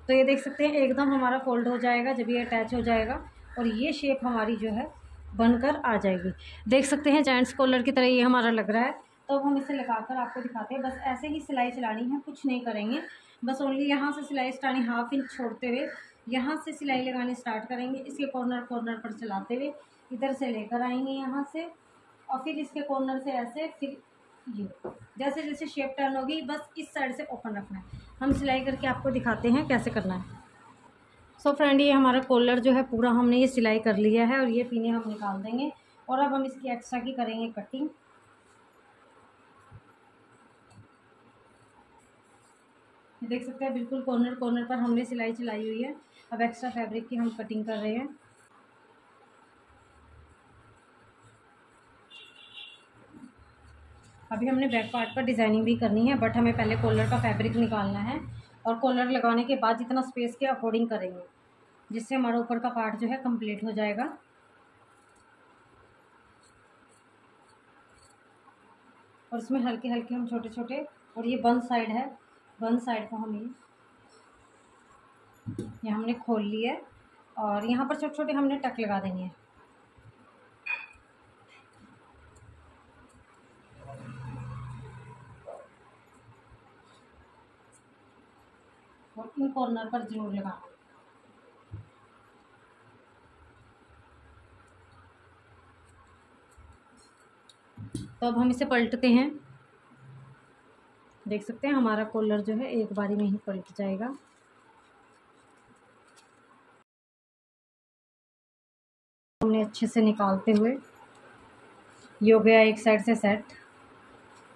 तो ये देख सकते हैं एकदम हमारा फोल्ड हो जाएगा जब ये अटैच हो जाएगा। और ये शेप हमारी जो है बनकर आ जाएगी। देख सकते हैं जेंट्स कॉलर की तरह ये हमारा लग रहा है। तो अब हम इसे लगाकर आपको दिखाते हैं। बस ऐसे ही सिलाई चलानी है, कुछ नहीं करेंगे। बस ओनली यहाँ से सिलाई स्टार्टिंग 1/2 इंच छोड़ते हुए यहाँ से सिलाई लगानी स्टार्ट करेंगे। इसके कॉर्नर पर चलाते हुए इधर से लेकर आएंगे यहाँ से। और फिर इसके कॉर्नर से ऐसे, फिर ये जैसे जैसे शेप टर्न होगी बस इस साइड से ओपन रखना है। हम सिलाई करके आपको दिखाते हैं कैसे करना है। सो फ्रेंड ये हमारा कॉलर जो है पूरा हमने ये सिलाई कर लिया है। और ये पिने हम निकाल देंगे। और अब हम इसकी एक्स्ट्रा की करेंगे कटिंग। देख सकते हैं बिल्कुल कॉर्नर पर हमने सिलाई चलाई हुई है। अब एक्स्ट्रा फैब्रिक की हम कटिंग कर रहे हैं। अभी हमने बैक पार्ट पर डिज़ाइनिंग भी करनी है, बट हमें पहले कॉलर का फैब्रिक निकालना है। और कॉलर लगाने के बाद जितना स्पेस के अकॉर्डिंग करेंगे, जिससे हमारा ऊपर का पार्ट जो है कंप्लीट हो जाएगा। और इसमें हल्के हल्के हम छोटे छोटे, और ये बंद साइड है, बंद साइड को हम ये हमने खोल लिया है। और यहाँ पर छोटे छोटे हमने टक लगा देंगे। और इन कॉर्नर पर जरूर लगाना। तो अब हम इसे पलटते हैं। देख सकते हैं हमारा कॉलर जो है एक बारी में ही पलट जाएगा। हमने अच्छे से निकालते हुए ये हो गया एक साइड से सेट।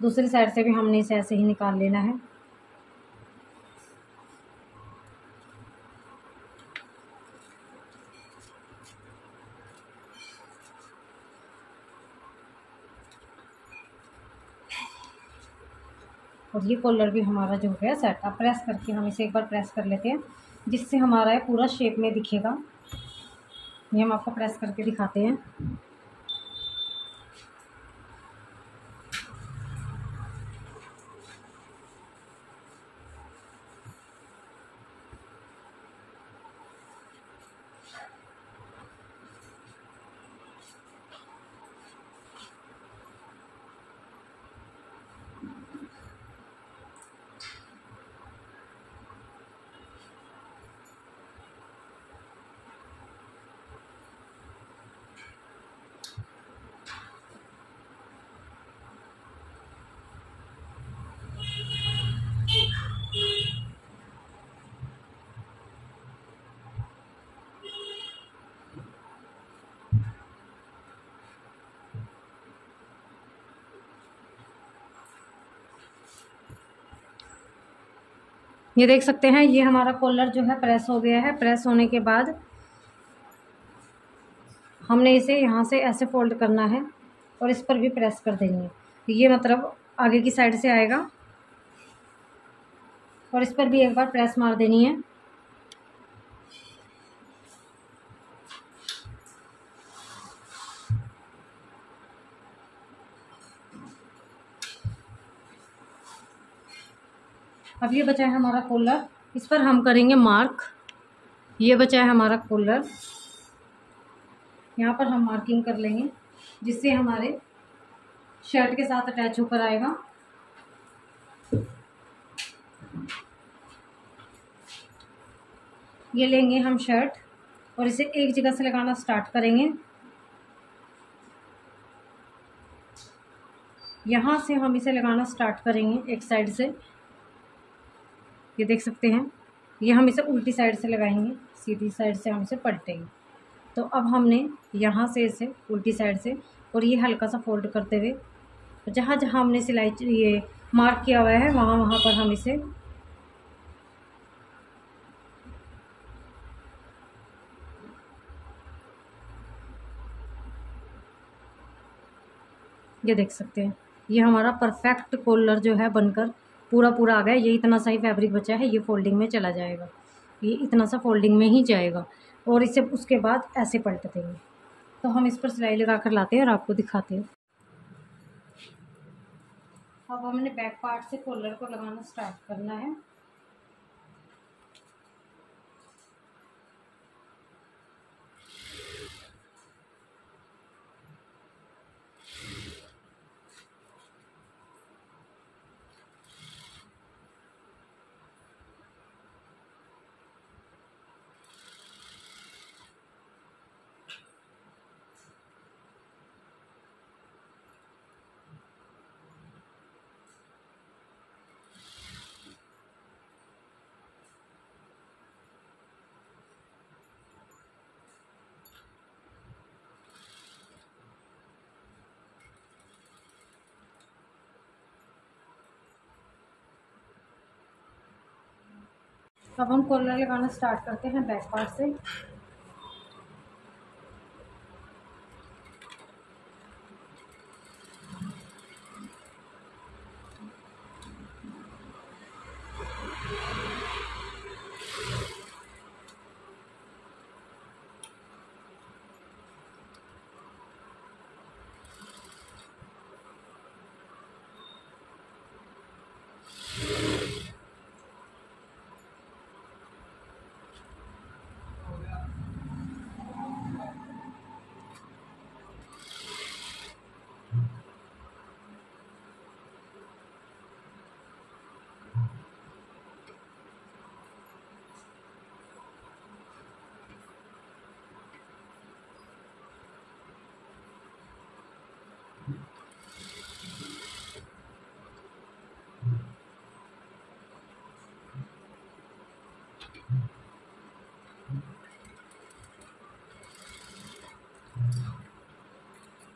दूसरी साइड से भी हमने इसे ऐसे ही निकाल लेना है। और ये कॉलर भी हमारा जो हो गया सेट। अब प्रेस करके हम इसे एक बार प्रेस कर लेते हैं, जिससे हमारा ये पूरा शेप में दिखेगा। ये हम आपको प्रेस करके दिखाते हैं। ये देख सकते हैं, ये हमारा कॉलर जो है प्रेस हो गया है। प्रेस होने के बाद हमने इसे यहाँ से ऐसे फोल्ड करना है और इस पर भी प्रेस कर देनी है। ये मतलब आगे की साइड से आएगा और इस पर भी एक बार प्रेस मार देनी है। अब ये बचा है हमारा कॉलर, इस पर हम करेंगे मार्क। ये बचा है हमारा कॉलर, यहाँ पर हम मार्किंग कर लेंगे जिससे हमारे शर्ट के साथ अटैच होकर आएगा। ये लेंगे हम शर्ट और इसे एक जगह से लगाना स्टार्ट करेंगे। यहाँ से हम इसे लगाना स्टार्ट करेंगे एक साइड से। ये देख सकते हैं, ये हम इसे उल्टी साइड से लगाएंगे, सीधी साइड से हम इसे पलटेंगे। तो अब हमने यहाँ से इसे उल्टी साइड से और ये हल्का सा फोल्ड करते हुए जहाँ जहाँ हमने सिलाई ये मार्क किया हुआ है वहाँ वहाँ पर हम इसे ये देख सकते हैं, ये हमारा परफेक्ट कॉलर जो है बनकर पूरा आ गया। ये इतना सा ही फैब्रिक बचा है, ये फोल्डिंग में चला जाएगा, ये इतना सा फोल्डिंग में ही जाएगा और इसे उसके बाद ऐसे पलट देंगे। तो हम इस पर सिलाई लगा कर लाते हैं और आपको दिखाते हैं। अब हमने बैक पार्ट से कॉलर को लगाना स्टार्ट करना है। अब हम कॉलर लगाना स्टार्ट करते हैं बैक पार्ट से।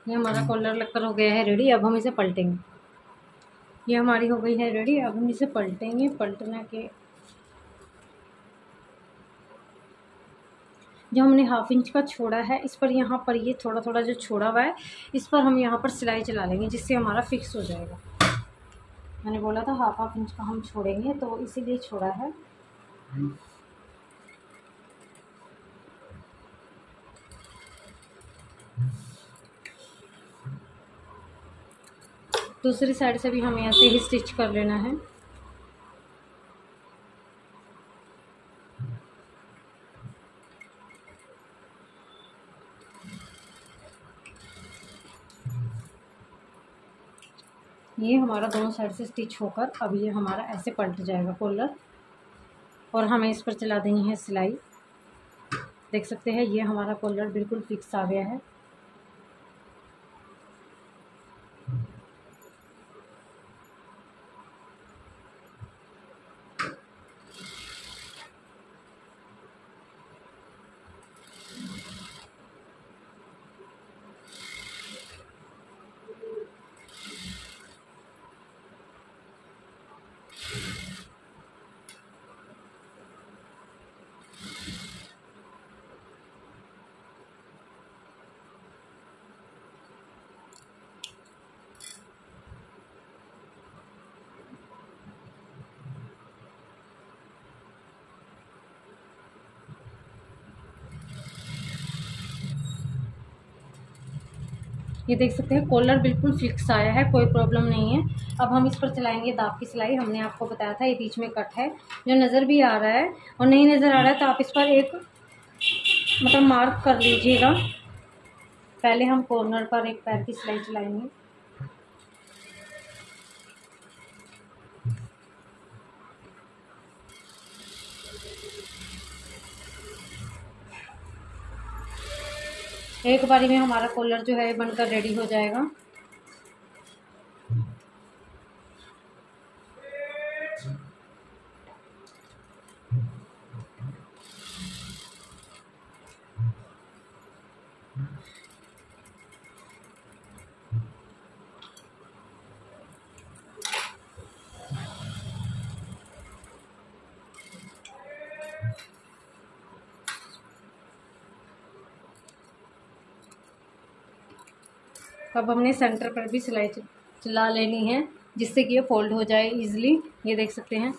ये हमारा कॉलर लगकर हो गया है रेडी। अब हम इसे पलटेंगे। ये हमारी हो गई है रेडी। अब हम इसे पलटेंगे। पलटना के जो हमने हाफ इंच का छोड़ा है इस पर यहाँ पर ये थोड़ा थोड़ा जो छोड़ा हुआ है इस पर हम यहाँ पर सिलाई चला लेंगे जिससे हमारा फिक्स हो जाएगा। मैंने बोला था हाफ इंच का हम छोड़ेंगे तो इसीलिए छोड़ा है। दूसरी साइड से भी हमें ऐसे ही स्टिच कर लेना है। ये हमारा दोनों साइड से स्टिच होकर अब ये हमारा ऐसे पलट जाएगा कॉलर और हमें इस पर चला देनी है सिलाई। देख सकते हैं ये हमारा कॉलर बिल्कुल फिक्स आ गया है। ये देख सकते हैं कॉलर बिल्कुल फिक्स आया है, कोई प्रॉब्लम नहीं है। अब हम इस पर चलाएंगे दाब की सिलाई। हमने आपको बताया था ये बीच में कट है जो नज़र भी आ रहा है और नहीं नज़र आ रहा है तो आप इस पर एक मतलब मार्क कर लीजिएगा। पहले हम कॉर्नर पर एक पैर की सिलाई चलाएंगे। एक बारी में हमारा कॉलर जो है बनकर रेडी हो जाएगा। अब हमने सेंटर पर भी सिलाई चला लेनी है जिससे कि ये फोल्ड हो जाए इजीली। ये देख सकते हैं,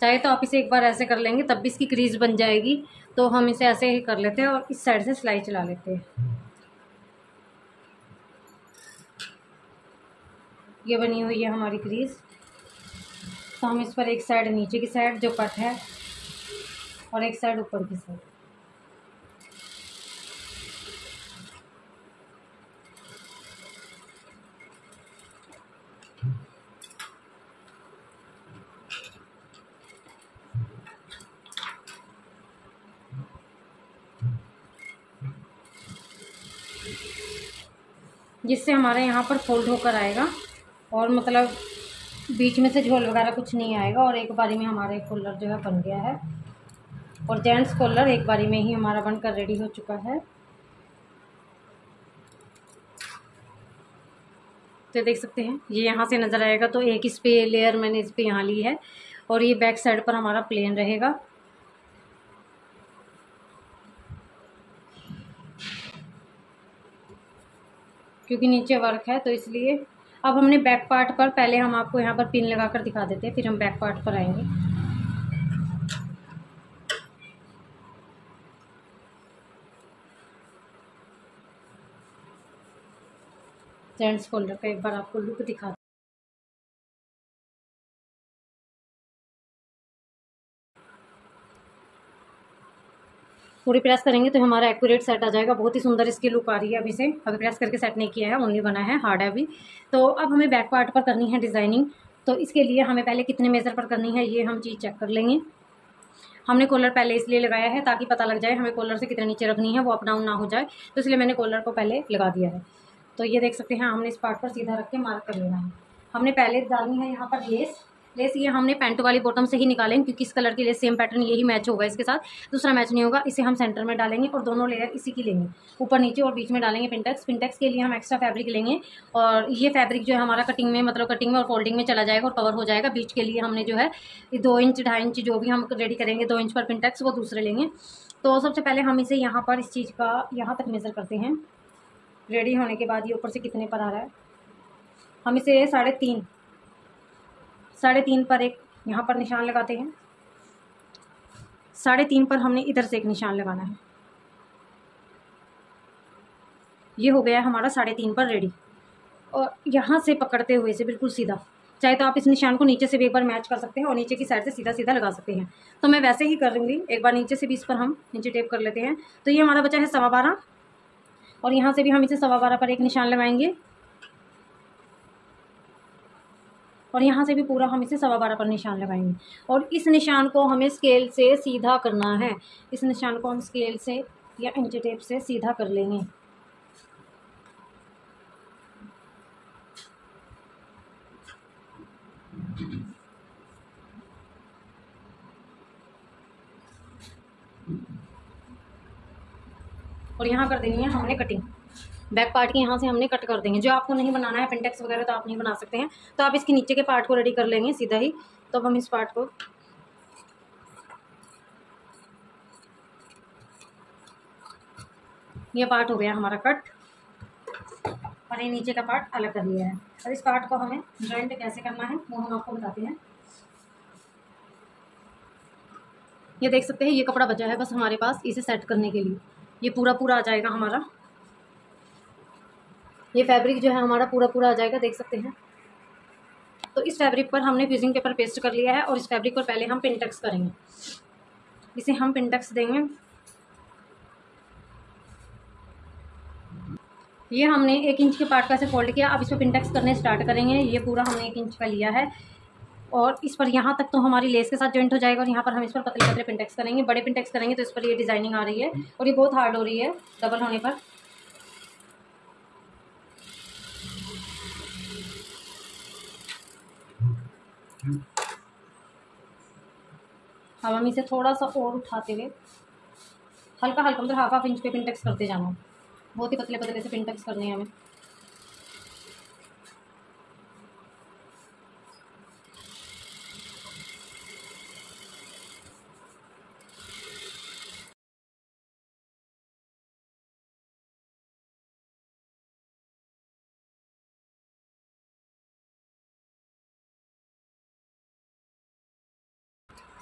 चाहे तो आप इसे एक बार ऐसे कर लेंगे तब भी इसकी क्रीज बन जाएगी, तो हम इसे ऐसे ही कर लेते हैं और इस साइड से सिलाई चला लेते हैं। ये बनी हुई है हमारी क्रीज। तो हम इस पर एक साइड नीचे की साइड जो कट है और एक साइड ऊपर की साइड, जिससे हमारे यहाँ पर फोल्ड होकर आएगा और मतलब बीच में से झोल वगैरह कुछ नहीं आएगा। और एक बारी में हमारा एक कॉलर जो है बन गया है और जेंट्स कॉलर एक बारी में ही हमारा बनकर रेडी हो चुका है। तो देख सकते हैं ये यहाँ से नज़र आएगा, तो एक इस पे लेयर मैंने इस पे यहाँ ली है और ये बैक साइड पर हमारा प्लेन रहेगा। क्योंकि नीचे वर्क है तो इसलिए। अब हमने बैक पार्ट पर पहले हम आपको यहाँ पर पिन लगा कर दिखा देते हैं, फिर हम बैक पार्ट पर आएंगे। जेंट्स कॉलर का एक बार आपको लुक दिखा। पूरी प्रेस करेंगे तो हमारा एक्यूरेट सेट आ जाएगा। बहुत ही सुंदर इसकी लुक आ रही है। अभी प्रेस करके सेट नहीं किया है, ओनली बना है, हार्ड है अभी। तो अब हमें बैक पार्ट पर करनी है डिज़ाइनिंग। तो इसके लिए हमें पहले कितने मेज़र पर करनी है ये हम चीज़ चेक कर लेंगे। हमने कॉलर पहले इसलिए लगाया है ताकि पता लग जाए हमें कॉलर से कितने नीचे रखनी है, वो अप डाउन ना हो जाए, तो इसलिए मैंने कॉलर को पहले लगा दिया है। तो ये देख सकते हैं हमने इस पार्ट पर सीधा रख के मार्क कर लेना है। हमने पहले डालनी है यहाँ पर लेस। ये हमने पैंट वाली बॉटम से ही निकालेंगे क्योंकि इस कलर की लेस सेम पैटर्न यही मैच होगा इसके साथ, दूसरा मैच नहीं होगा। इसे हम सेंटर में डालेंगे और दोनों लेयर इसी की लेंगे, ऊपर नीचे और बीच में डालेंगे पिंटेक्स। पिंटेक्स के लिए हम एक्स्ट्रा फैब्रिक लेंगे और ये फैब्रिक जो है हमारा कटिंग में मतलब कटिंग में और फोल्डिंग में चला जाएगा और कवर हो जाएगा। बीच के लिए हमने जो है 2 इंच 2.5 इंच जो भी हम रेडी करेंगे 2 इंच पर पिंटेक्स वो दूसरे लेंगे। तो सबसे पहले हम इसे यहाँ पर इस चीज़ का यहाँ तक मेज़र करते हैं। रेडी होने के बाद ये ऊपर से कितने पर आ रहा है, हम इसे 3.5 पर एक यहाँ पर निशान लगाते हैं। 3.5 पर हमने इधर से एक निशान लगाना है। ये हो गया हमारा 3.5 पर रेडी। और यहाँ से पकड़ते हुए से बिल्कुल सीधा, चाहे तो आप इस निशान को नीचे से भी एक बार मैच कर सकते हैं और नीचे की साइड से सीधा सीधा लगा सकते हैं। तो मैं वैसे ही कर लूँगी, एक बार नीचे से भी इस पर हम नीचे टेप कर लेते हैं। तो ये हमारा बचा है 12.25 और यहाँ से भी हम इसे 12.25 पर एक निशान लगाएंगे और यहाँ से भी पूरा हम इसे 12.25 पर निशान लगाएंगे। और इस निशान को हमें स्केल से सीधा करना है। इस निशान को हम स्केल से या इंच टेप से सीधा कर लेंगे। और यहाँ कर देनी है हमने कटिंग, बैक पार्ट की यहाँ से हमने कट कर देंगे। जो आपको नहीं बनाना है पिंटेक्स वगैरह तो आप नहीं बना सकते हैं, तो आप इसके नीचे के पार्ट को रेडी कर लेंगे सीधा ही। तो अब हम इस पार्ट को ये पार्ट हो गया हमारा कट और ये नीचे का पार्ट अलग कर लिया है। अब इस पार्ट को हमें जॉइंट कैसे करना है वो हम आपको बताते हैं। ये देख सकते हैं ये कपड़ा बचा है बस हमारे पास इसे सेट करने के लिए, ये पूरा आ जाएगा हमारा। ये फैब्रिक जो है हमारा पूरा पूरा आ जाएगा, देख सकते हैं। तो इस फैब्रिक पर हमने फ्यूजिंग पेपर पेस्ट कर लिया है और इस फैब्रिक पर पहले हम पिनटक्स करेंगे। इसे हम पिनटक्स देंगे। ये हमने 1 इंच के पार्ट का ऐसे फोल्ड किया। अब इस पर पिनटक्स करने स्टार्ट करेंगे। ये पूरा हमने 1 इंच का लिया है और इस पर यहाँ तक तो हमारी लेस के साथ जॉइंट हो जाएगा और यहाँ पर हम इस पर पतले पतले पिनटक्स करेंगे। बड़े पिनटक्स करेंगे तो इस पर ये डिजाइनिंग आ रही है और ये बहुत हार्ड हो रही है डबल होने पर। अब हम इसे थोड़ा सा और उठाते हुए हल्का हल्का मतलब हाफ इंच पे पिनटक्स करते जाना। बहुत ही पतले पतले से पिनटक्स करने हैं हमें।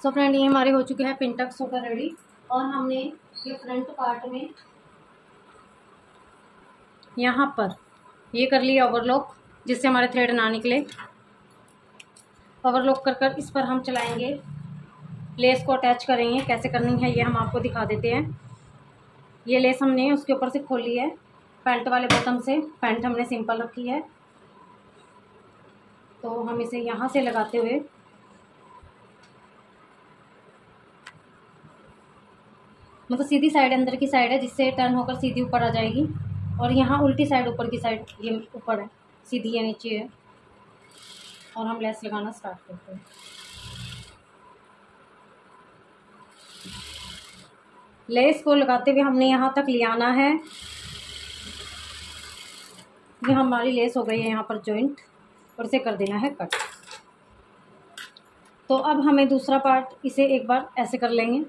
सो फ्रेंड, ये हमारे हो चुके हैं पिनटक्स होकर रेडी। और हमने ये फ्रंट पार्ट में यहाँ पर ये कर लिया ओवरलॉक, जिससे हमारे थ्रेड ना निकले। ओवरलॉक कर कर इस पर हम चलाएंगे, लेस को अटैच करेंगे। कैसे करनी है ये हम आपको दिखा देते हैं। ये लेस हमने उसके ऊपर से खोली है पैंट वाले बॉटम से। पैंट हमने सिंपल रखी है, तो हम इसे यहाँ से लगाते हुए मतलब सीधी साइड अंदर की साइड है, जिससे टर्न होकर सीधी ऊपर आ जाएगी। और यहाँ उल्टी साइड ऊपर की साइड ये ऊपर है, सीधी या नीचे है। और हम लेस लगाना स्टार्ट करते हैं। लेस को लगाते हुए हमने यहाँ तक ले आना है। ये हमारी लेस हो गई है यहाँ पर जॉइंट और इसे कर देना है कट। तो अब हमें दूसरा पार्ट इसे एक बार ऐसे कर लेंगे।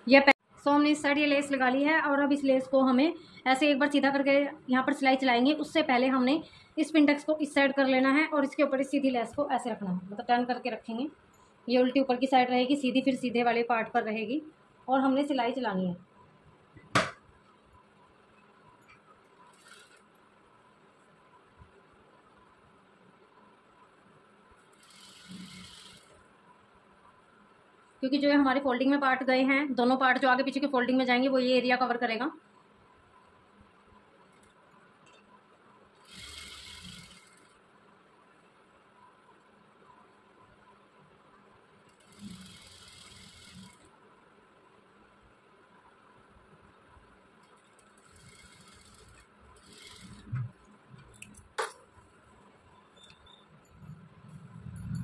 यह सो हमने इस साइड ये लेस लगा ली है और अब इस लेस को हमें ऐसे एक बार सीधा करके यहाँ पर सिलाई चलाएंगे। उससे पहले हमने इस पिनटक्स को इस साइड कर लेना है और इसके ऊपर इस सीधी लेस को ऐसे रखना है, मतलब टर्न करके रखेंगे। ये उल्टी ऊपर की साइड रहेगी, सीधी फिर सीधे वाले पार्ट पर रहेगी और हमने सिलाई चलानी है। क्योंकि जो है हमारे फोल्डिंग में पार्ट गए हैं, दोनों पार्ट जो आगे पीछे के फोल्डिंग में जाएंगे वो ये एरिया कवर करेगा।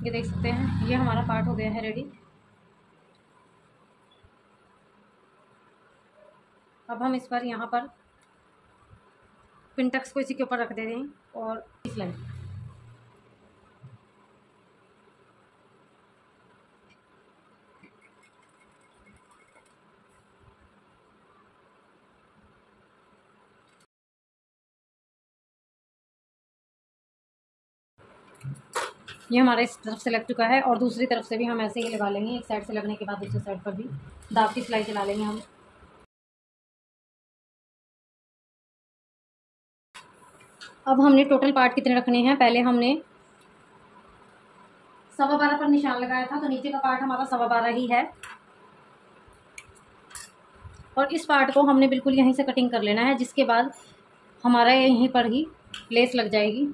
ये देख सकते हैं, ये हमारा पार्ट हो गया है रेडी। अब हम इस पर यहाँ पर पिनटक्स को इसी के ऊपर रख दे दें और सिलाई। ये हमारा इस तरफ से लग चुका है और दूसरी तरफ से भी हम ऐसे ही लगा लेंगे। एक साइड से लगने के बाद दूसरी साइड पर भी दाब की सिलाई चला लेंगे हम। अब हमने टोटल पार्ट कितने रखने हैं, पहले हमने 12.25 पर निशान लगाया था, तो नीचे का पार्ट हमारा 12.25 ही है। और इस पार्ट को हमने बिल्कुल यहीं से कटिंग कर लेना है, जिसके बाद हमारा यहीं पर ही लेस लग जाएगी।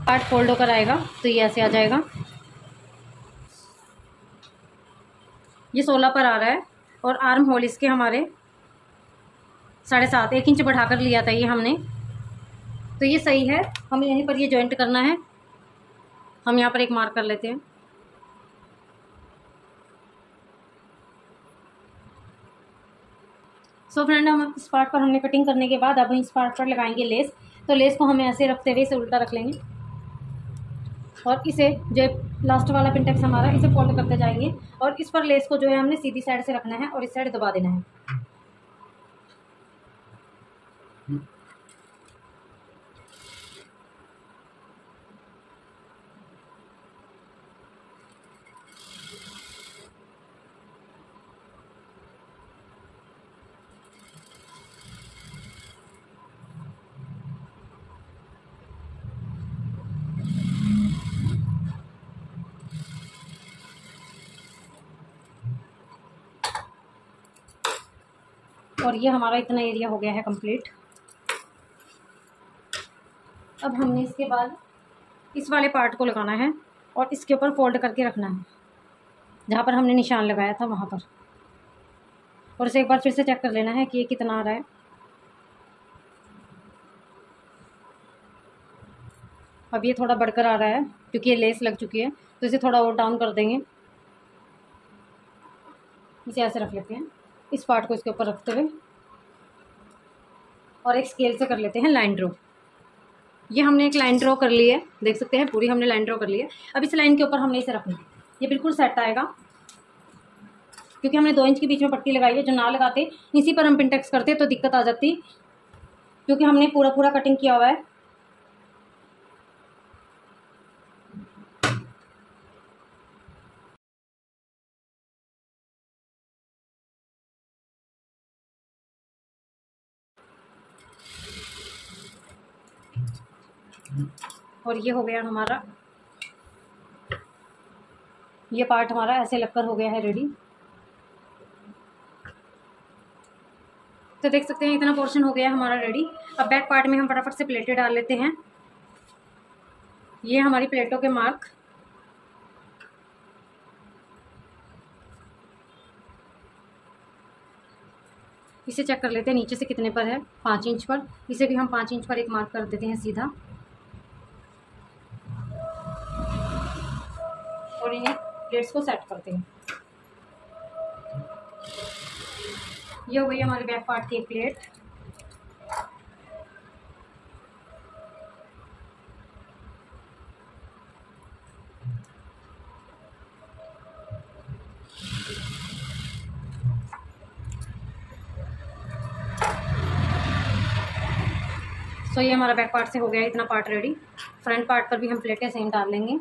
पार्ट फोल्ड होकर आएगा तो ये ऐसे आ जाएगा। ये 16 पर आ रहा है और आर्म होल इसके हमारे 7.5 1 इंच बढ़ाकर लिया था ये हमने, तो ये सही है। हमें यहीं पर ये जॉइंट करना है। हम यहाँ पर एक मार्क कर लेते हैं। सो फ्रेंड, हम इस पार्ट पर हमने कटिंग करने के बाद अब इस पार्ट पर लगाएंगे लेस। तो लेस को हमें ऐसे रखते हुए इसे उल्टा रख लेंगे और इसे जो लास्ट वाला पिनटक्स हमारा इसे फोल्ड करते जाएंगे और इस पर लेस को जो है हमने सीधी साइड से रखना है और इस साइड दबा देना है। और ये हमारा इतना एरिया हो गया है कंप्लीट। अब हमने इसके बाद इस वाले पार्ट को लगाना है और इसके ऊपर फोल्ड करके रखना है जहाँ पर हमने निशान लगाया था वहाँ पर, और इसे एक बार फिर से चेक कर लेना है कि ये कितना आ रहा है। अब ये थोड़ा बढ़कर आ रहा है क्योंकि ये लेस लग चुकी है, तो इसे थोड़ा और डाउन कर देंगे। इसे ऐसे रख लेते हैं, इस पार्ट को इसके ऊपर रखते हुए, और एक स्केल से कर लेते हैं लाइन ड्रॉ। ये हमने एक लाइन ड्रॉ कर ली है, देख सकते हैं पूरी हमने लाइन ड्रॉ कर ली है। अब इस लाइन के ऊपर हमने इसे रखना है, ये बिल्कुल सेट आएगा क्योंकि हमने 2 इंच के बीच में पट्टी लगाई है। जो ना लगाते इसी पर हम पिनटेक्स करते तो दिक्कत आ जाती, क्योंकि हमने पूरा कटिंग किया हुआ है। और ये हो गया हमारा, ये पार्ट हमारा ऐसे लगकर हो गया है रेडी। तो देख सकते हैं इतना पोर्शन हो गया हमारा रेडी। अब बैक पार्ट में हम फटाफट से प्लेटें डाल लेते हैं। ये हमारी प्लेटों के मार्क, इसे चेक कर लेते हैं नीचे से कितने पर है, 5 इंच पर। इसे भी हम 5 इंच पर एक मार्क कर देते हैं सीधा, और इन्हें प्लेट्स को सेट करते हैं। ये हो गई हमारे बैक पार्ट की एक प्लेट। तो ये हमारा बैक पार्ट से हो गया इतना पार्ट रेडी। फ्रंट पार्ट पर भी हम प्लेटें सेम डाल लेंगे।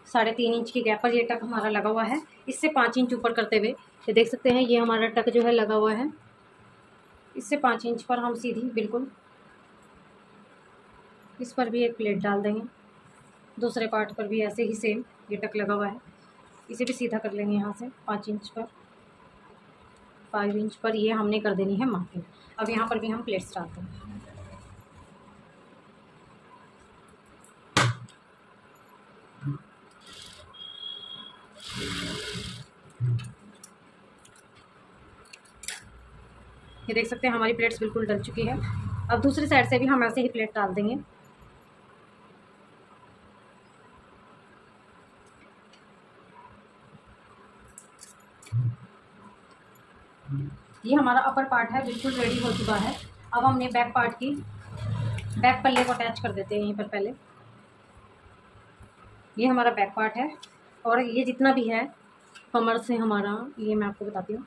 3.5 इंच की गैप पर ये टक हमारा लगा हुआ है। इससे 5 इंच ऊपर करते हुए ये देख सकते हैं, ये हमारा टक जो है लगा हुआ है। इससे 5 इंच पर हम सीधी बिल्कुल इस पर भी एक प्लेट डाल देंगे। दूसरे पार्ट पर भी ऐसे ही सेम ये टक लगा हुआ है, इसे भी सीधा कर लेंगे यहाँ से 5 इंच पर। 5 इंच पर ये हमने कर देनी है मार्किंग। अब यहाँ पर भी हम प्लेट्स डालते हैं। ये देख सकते हैं हमारी प्लेट्स बिल्कुल डल चुकी है। अब दूसरी साइड से भी हम ऐसे ही प्लेट डाल देंगे। ये हमारा अपर पार्ट है, बिल्कुल रेडी हो चुका है। अब हमने बैक पार्ट की बैक पल्ले को अटैच कर देते हैं यहीं पर पहले। ये हमारा बैक पार्ट है, और ये जितना भी है कमर से हमारा, ये मैं आपको बताती हूँ,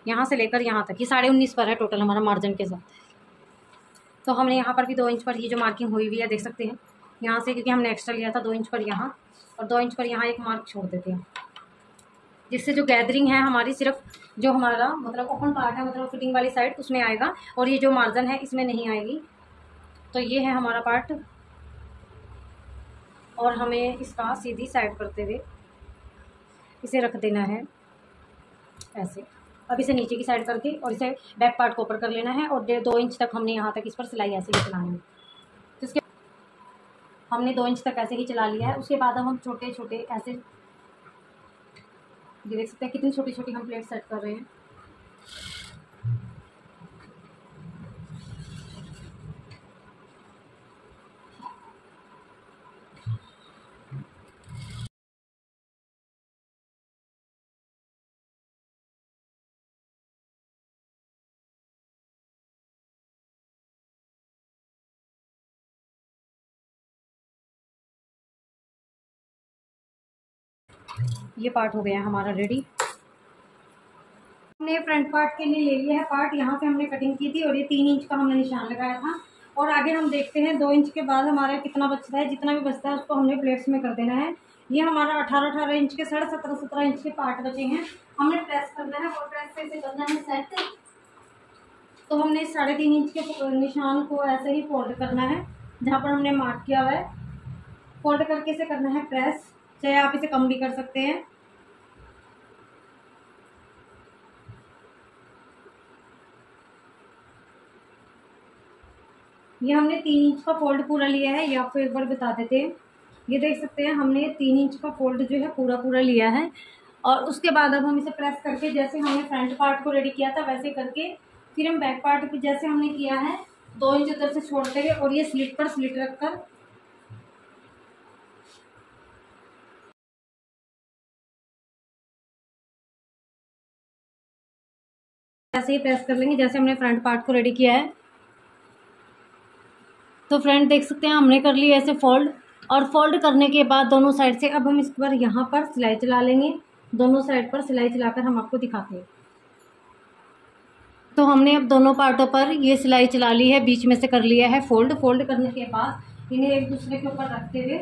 यहाँ से लेकर यहाँ तक ये 19.5 पर है टोटल हमारा मार्जिन के साथ। तो हमने यहाँ पर भी 2 इंच पर ही जो मार्किंग हुई हुई है देख सकते हैं यहाँ से, क्योंकि हमने एक्स्ट्रा लिया था 2 इंच पर यहाँ और 2 इंच पर यहाँ एक मार्क छोड़ देते हैं, जिससे जो गैदरिंग है हमारी सिर्फ जो हमारा मतलब ओपन पार्ट है, मतलब फिटिंग वाली साइड उसमें आएगा, और ये जो मार्जिन है इसमें नहीं आएगी। तो ये है हमारा पार्ट, और हमें इसका सीधी साइड करते हुए इसे रख देना है ऐसे। अब इसे नीचे की साइड करके और इसे बैक पार्ट को ऊपर कर लेना है, और 2 इंच तक हमने यहाँ तक इस पर सिलाई ऐसे ही चलानी है। तो इसके हमने 2 इंच तक ऐसे ही चला लिया है। उसके बाद अब हम छोटे छोटे ऐसे, ये देख सकते हैं कितनी छोटी छोटी हम प्लेट सेट कर रहे हैं। ये पार्ट हो गया है हमारा रेडी। हमने फ्रंट पार्ट के लिए ले लिया है पार्ट, यहाँ पे हमने कटिंग की थी और ये 3 इंच का हमने निशान लगाया था। और आगे हम देखते हैं 2 इंच के बाद हमारा कितना बचता है। जितना भी बचता है उसको हमने प्लेट्स में कर देना है। ये हमारा 18 इंच के 17.5 इंच के पार्ट बचे हैं, हमने प्रेस करना है और प्रेस से इसे करना है सेट। तो हमने 3.5 इंच के निशान को ऐसे ही फोल्ड करना है जहाँ पर हमने मार्क किया हुआ है। फोल्ड करके इसे करना है प्रेस, चाहे आप इसे कम भी कर सकते हैं। ये हमने 3 इंच का फोल्ड पूरा लिया है, ये आपको एक बार बता देते हैं। ये देख सकते हैं हमने 3 इंच का फोल्ड जो है पूरा पूरा लिया है। और उसके बाद अब हम इसे प्रेस करके, जैसे हमने फ्रंट पार्ट को रेडी किया था वैसे करके, फिर हम बैक पार्ट को जैसे हमने किया है 2 इंच उधर से छोड़ते हुए और ये स्लिट पर स्लिट रखकर ऐसे ही प्रेस कर लेंगे जैसे हमने फ्रंट पार्ट को रेडी किया है। तो फ्रंट देख सकते हैं हमने कर लिया ऐसे फोल्ड, और फोल्ड करने के बाद दोनों साइड से अब हम इस पर यहाँ पर सिलाई चला लेंगे। दोनों साइड पर सिलाई चलाकर हम आपको दिखाते हैं। तो हमने अब दोनों पार्टों पर ये सिलाई चला ली है, बीच में से कर लिया है फोल्ड। फोल्ड करने के बाद इन्हें एक दूसरे के ऊपर रखते हुए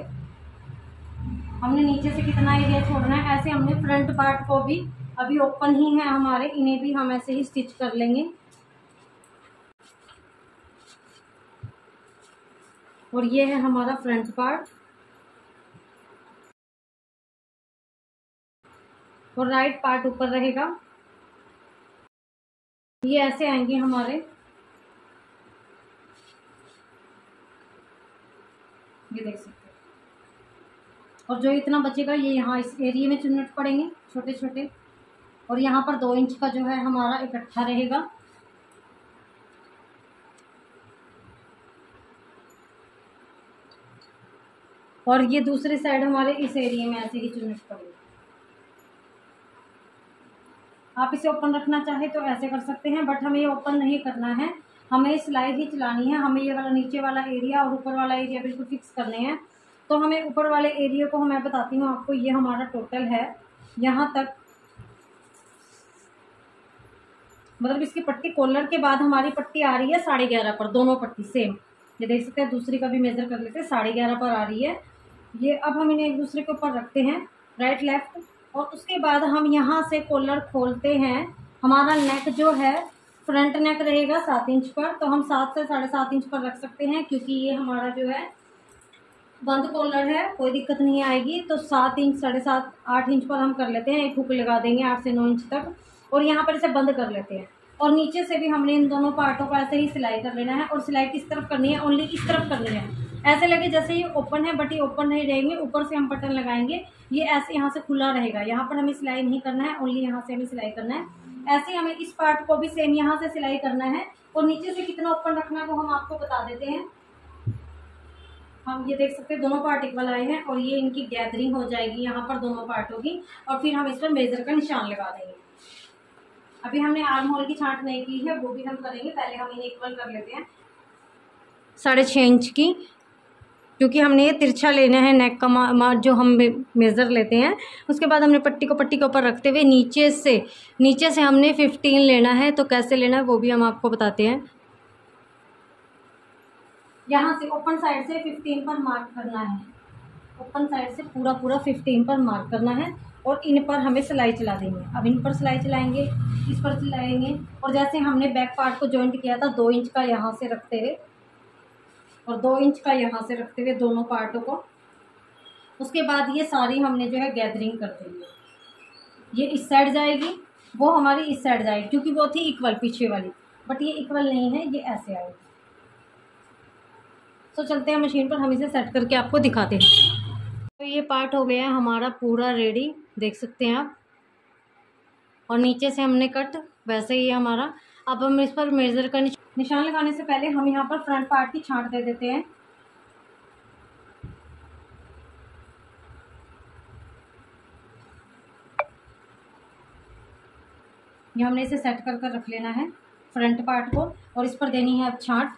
हमने नीचे से कितना एरिया छोड़ना है, ऐसे हमने फ्रंट पार्ट को भी, अभी ओपन ही है हमारे, इन्हें भी हम ऐसे ही स्टिच कर लेंगे। और ये है हमारा फ्रंट पार्ट, और राइट पार्ट ऊपर रहेगा। ये ऐसे आएंगे हमारे, ये देख सकते हैं। और जो इतना बचेगा ये यहाँ इस एरिया में चुन्नट पड़ेंगे छोटे छोटे, और यहाँ पर 2 इंच का जो है हमारा इकट्ठा रहेगा। और ये दूसरी साइड हमारे इस एरिया में ऐसे ही चुन्नट पड़ेगी। आप इसे ओपन रखना चाहे तो ऐसे कर सकते हैं, बट हमें ये ओपन नहीं करना है, हमें सिलाई ही चलानी है। हमें ये वाला नीचे वाला एरिया और ऊपर वाला एरिया बिल्कुल फिक्स करने हैं। तो हमें ऊपर वाले एरिया को मैं बताती हूँ आपको, ये हमारा टोटल है यहाँ तक, मतलब इसकी पट्टी कॉलर के बाद हमारी पट्टी आ रही है 11.5 पर, दोनों पट्टी सेम। ये देख सकते हैं, दूसरी का भी मेजर कर लेते हैं, 11.5 पर आ रही है ये। अब हम इन्हें एक दूसरे के ऊपर रखते हैं राइट लेफ्ट, और उसके बाद हम यहाँ से कॉलर खोलते हैं। हमारा नेक जो है फ्रंट नेक रहेगा 7 इंच पर, तो हम 7 से 7.5 इंच पर रख सकते हैं, क्योंकि ये हमारा जो है बंद कॉलर है, कोई दिक्कत नहीं आएगी। तो 7 इंच 7.5 8 इंच पर हम कर लेते हैं, एक हुक लगा देंगे 8 से 9 इंच तक, और यहाँ पर इसे बंद कर लेते हैं। और नीचे से भी हमने इन दोनों पार्टों को ऐसे ही सिलाई कर लेना है। और सिलाई किस तरफ करनी है, ओनली इस तरफ करनी है। ऐसे लगे जैसे ये ओपन है, बट ये ओपन नहीं रहेंगे, ऊपर से हम बटन लगाएंगे, ये ऐसे यहाँ से खुला रहेगा। यहाँ पर हमें सिलाई नहीं करना है, ओनली यहाँ से हमें सिलाई करना है। ऐसे हमें इस पार्ट को भी सेम यहाँ से सिलाई करना है। और नीचे से कितना ओपन रखना है वो हम आपको बता देते हैं। हम ये देख सकते हैं दोनों पार्ट इक्वल आए हैं, और ये इनकी गैदरिंग हो जाएगी यहाँ पर दोनों पार्टों की, और फिर हम इस पर मेजर का निशान लगा देंगे। अभी हमने आर्म होल की छांट नहीं की है, वो भी हम करेंगे, पहले हम इन्हें इक्वल कर लेते हैं 6.5 इंच की, क्योंकि हमने ये तिरछा लेना है नेक का जो हम मेज़र लेते हैं। उसके बाद हमने पट्टी के ऊपर रखते हुए नीचे से हमने 15 लेना है। तो कैसे लेना है वो भी हम आपको बताते हैं। यहाँ से ओपन साइड से 15 पर मार्क करना है, ओपन साइड से पूरा 15 पर मार्क करना है, और इन पर हमें सिलाई चला देंगे। अब इन पर सिलाई चलाएंगे, इस पर चलाएंगे, और जैसे हमने बैक पार्ट को जॉइंट किया था 2 इंच का यहाँ से रखते हुए और 2 इंच का यहाँ से रखते हुए दोनों पार्टों को। उसके बाद ये सारी हमने जो है गैदरिंग कर देंगे। ये इस साइड जाएगी, वो हमारी इस साइड जाएगी, क्योंकि वो थी इक्वल पीछे वाली, बट ये इक्वल नहीं है, ये ऐसे आएगी। तो चलते हैं मशीन पर, हम इसे सेट करके आपको दिखाते हैं। तो ये पार्ट हो गया है हमारा पूरा रेडी, देख सकते हैं आप। और नीचे से हमने कट वैसे ही हमारा। अब हम इस पर मेजर का निशान लगाने से पहले हम यहाँ पर फ्रंट पार्ट की छांट दे देते हैं। ये हमने इसे सेट कर कर रख लेना है फ्रंट पार्ट को, और इस पर देनी है अब छांट।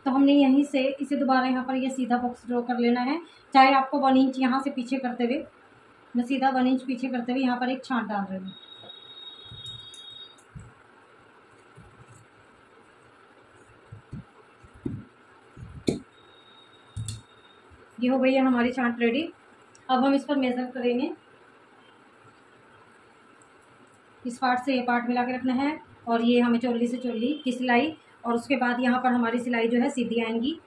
तो हमने यहीं से इसे दोबारा यहाँ पर ये सीधा बॉक्स ड्रॉ कर लेना है। चाहे आपको 1 इंच यहाँ से पीछे करते हुए, मैं सीधा 1 इंच पीछे करते हुए यहाँ पर एक छांट डाल रही हूँ। ये हो गई है हमारी छांट रेडी। अब हम इस पर मेजर करेंगे, इस पार्ट से ये पार्ट मिला के रखना है, और ये हमें चोली से चोली की सिलाई, और उसके बाद यहाँ पर हमारी सिलाई जो है सीधी आएंगी।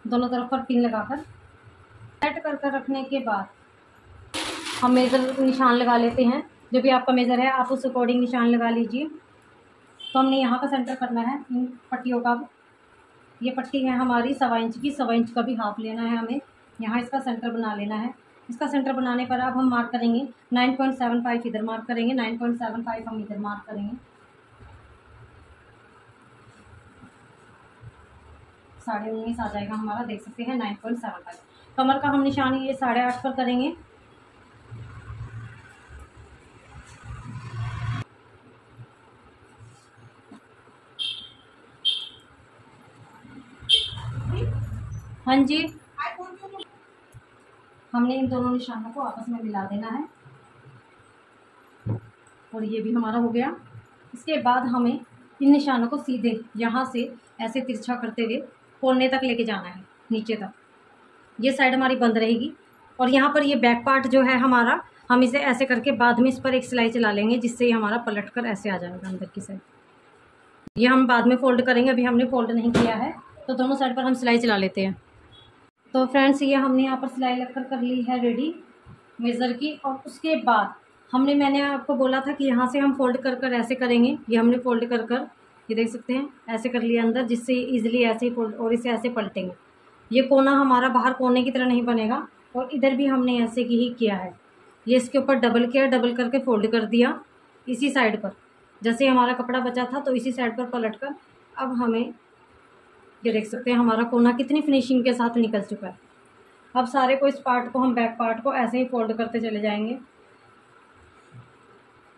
दोनों तरफ पर पिन लगाकर सेट कर कर रखने के बाद हम मेज़र निशान लगा लेते हैं। जो भी आपका मेज़र है आप उस अकॉर्डिंग निशान लगा लीजिए। तो हमने यहाँ का सेंटर करना है इन पट्टियों का। ये पट्टी है हमारी 1.25 इंच की, 1.25 इंच का भी हाफ लेना है हमें। यहाँ इसका सेंटर बना लेना है। इसका सेंटर बनाने पर अब हम मार्क करेंगे 9.75 इधर मार्क करेंगे, 9.75 हम इधर मार्क करेंगे। 19.5 आ जाएगा हमारा, देख सकते हैं 9.75। कमर का हम निशान ये 8.5 पर करेंगे। हाँ जी, हमने इन दोनों निशानों को आपस में मिला देना है और ये भी हमारा हो गया। इसके बाद हमें इन निशानों को सीधे यहाँ से ऐसे तिरछा करते हुए कोने तक लेके जाना है, नीचे तक। ये साइड हमारी बंद रहेगी और यहाँ पर ये बैक पार्ट जो है हमारा, हम इसे ऐसे करके बाद में इस पर एक सिलाई चला लेंगे, जिससे ये हमारा पलट कर ऐसे आ जाएगा अंदर की साइड। ये हम बाद में फोल्ड करेंगे, अभी हमने फोल्ड नहीं किया है। तो दोनों साइड पर हम सिलाई चला लेते हैं। तो फ्रेंड्स, ये हमने यहाँ पर सिलाई लगकर कर ली है रेडी मेज़र की। और उसके बाद मैंने आपको बोला था कि यहाँ से हम फोल्ड कर कर ऐसे करेंगे। ये हमने फोल्ड कर कर, ये देख सकते हैं, ऐसे कर लिया अंदर, जिससे इजीली ऐसे ही फोल्ड, और इसे ऐसे पलटेंगे। ये कोना हमारा बाहर कोने की तरह नहीं बनेगा। और इधर भी हमने ऐसे ही किया है। ये इसके ऊपर डबल किया, डबल करके फोल्ड कर दिया इसी साइड पर, जैसे हमारा कपड़ा बचा था तो इसी साइड पर पलट कर अब हमें, ये देख सकते हैं हमारा कोना कितनी फिनिशिंग के साथ निकल चुका है। अब सारे को, इस पार्ट को, हम बैक पार्ट को ऐसे ही फोल्ड करते चले जाएंगे।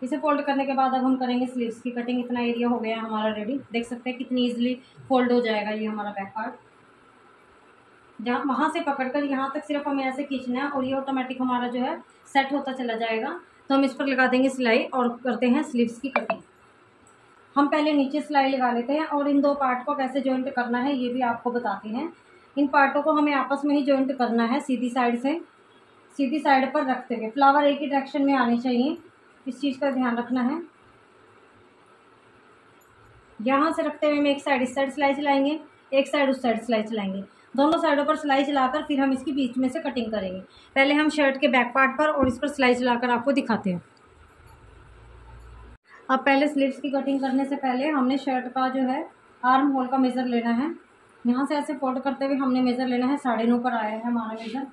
इसे फोल्ड करने के बाद अब हम करेंगे स्लीव्स की कटिंग। इतना एरिया हो गया है हमारा रेडी, देख सकते हैं कितनी इजीली फोल्ड हो जाएगा ये हमारा बैक पार्ट। जहाँ वहाँ से पकड़कर यहाँ तक सिर्फ हमें ऐसे खींचना है और ये ऑटोमेटिक हमारा जो है सेट होता चला जाएगा। तो हम इस पर लगा देंगे सिलाई और करते हैं स्लीव्स की कटिंग। हम पहले नीचे सिलाई लगा लेते हैं और इन दो पार्ट को कैसे जॉइंट करना है ये भी आपको बताते हैं। इन पार्टों को हमें आपस में ही जॉइंट करना है, सीधी साइड से, सीधी साइड पर रखते हुए। फ्लावर एक ही डायरेक्शन में आने चाहिए, इस चीज़ का ध्यान रखना है। यहाँ से रखते हुए हम एक साइड इस साइड सिलाई चलाएंगे, एक साइड उस साइड सिलाई चलाएंगे। दोनों साइडों पर सिलाई चलाकर फिर हम इसकी बीच में से कटिंग करेंगे। पहले हम शर्ट के बैक पार्ट पर और इस पर सिलाई चलाकर आपको दिखाते हैं। अब पहले स्लीव्स की कटिंग करने से पहले हमने शर्ट का जो है आर्म होल का मेज़र लेना है। यहाँ से ऐसे फोल्ड करते हुए हमने मेज़र लेना है, 9.5 पर आया है हमारा मेज़र।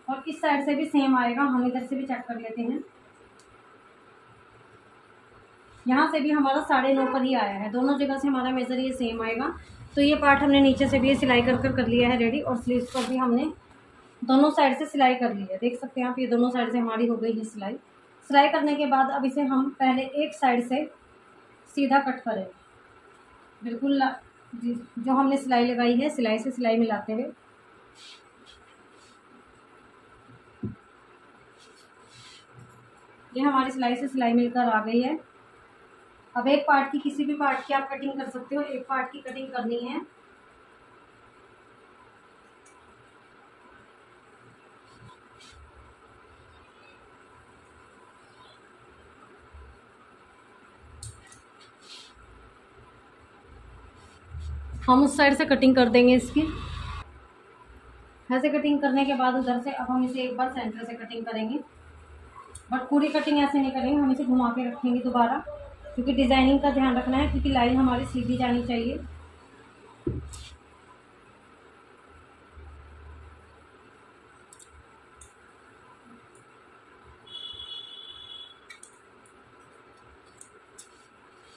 और इस साइड से भी सेम आएगा, हम इधर से भी चेक कर लेते हैं। यहाँ से भी हमारा 9.5 पर ही आया है, दोनों जगह से हमारा मेज़र ये सेम आएगा। तो ये पार्ट हमने नीचे से भी ये सिलाई कर लिया है रेडी। और स्लीव्स पर भी हमने दोनों साइड से सिलाई कर ली है, देख सकते हैं आप, ये दोनों साइड से हमारी हो गई है सिलाई। सिलाई करने के बाद अब इसे हम पहले एक साइड से सीधा कट करेंगे, बिल्कुल जो हमने सिलाई लगाई है, सिलाई से सिलाई मिलाते हुए। ये हमारी सिलाई से सिलाई मिलकर आ गई है। अब एक पार्ट की, किसी भी पार्ट की आप कटिंग कर सकते हो, एक पार्ट की कटिंग करनी है। हम उस साइड से कटिंग कर देंगे इसकी। ऐसे कटिंग करने के बाद उधर से अब हम इसे एक बार सेंटर से कटिंग करेंगे, बट पूरी कटिंग ऐसे नहीं करेंगे, हम इसे घुमा के रखेंगे दोबारा, क्योंकि डिज़ाइनिंग का ध्यान रखना है, क्योंकि लाइन हमारी सीधी जानी चाहिए।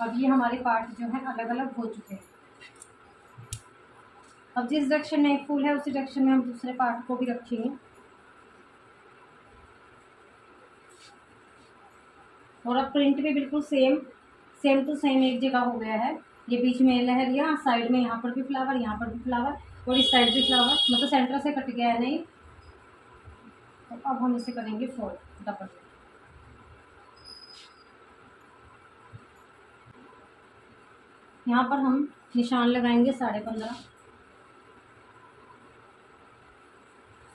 अब ये हमारे पार्ट जो है अलग अलग हो चुके हैं। अब जिस डायरेक्शन में एक फूल है उसी डायरेक्शन में हम दूसरे पार्ट को भी रखेंगे। और अब प्रिंट भी बिल्कुल सेम टू सेम एक जगह हो गया है। ये बीच में लहरिया, साइड में यहाँ पर भी फ्लावर, यहाँ पर भी फ्लावर, और इस साइड भी फ्लावर, मतलब सेंटर से कट गया है नहीं। तो अब हम इसे करेंगे फोल्ड डबल। यहाँ पर हम निशान लगाएंगे 15.5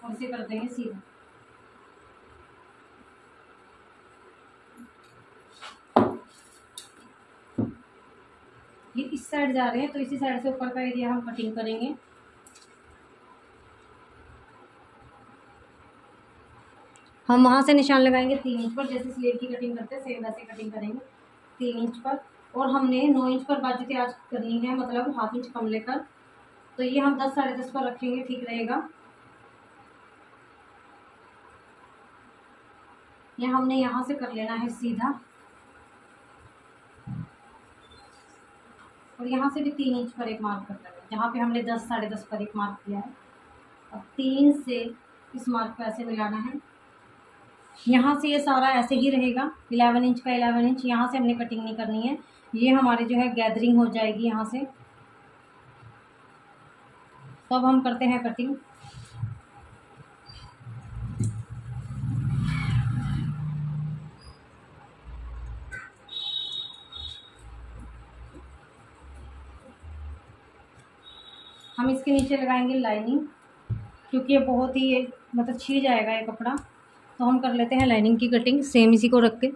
और इसे कर देंगे सीधा। ये इस साइड जा रहे हैं तो इसी साइड से ऊपर का एरिया हम कटिंग करेंगे। हम वहाँ से निशान लगाएंगे 3 इंच पर, जैसे स्लीव की कटिंग करते हैं सेम वैसे कटिंग करेंगे 3 इंच पर। और हमने 9 इंच पर बाजू तैयार करनी है, मतलब हाफ इंच कम लेकर। तो ये हम 10 साढ़े 10 पर रखेंगे, ठीक रहेगा। ये हमने यहाँ से कर लेना है सीधा, और यहाँ से भी 3 इंच पर एक मार्क कर लेना है, जहाँ पे हमने 10 साढ़े 10 पर एक मार्क किया है। अब 3 से इस मार्क को ऐसे मिलाना है। यहाँ से ये सारा ऐसे ही रहेगा, 11 इंच का 11 इंच। यहाँ से हमने कटिंग नहीं करनी है, ये हमारी जो है गैदरिंग हो जाएगी यहाँ से। तो अब हम करते हैं कटिंग। हम इसके नीचे लगाएंगे लाइनिंग, क्योंकि ये बहुत ही मतलब छिड़ जाएगा ये कपड़ा। तो हम कर लेते हैं लाइनिंग की कटिंग सेम इसी को रख के।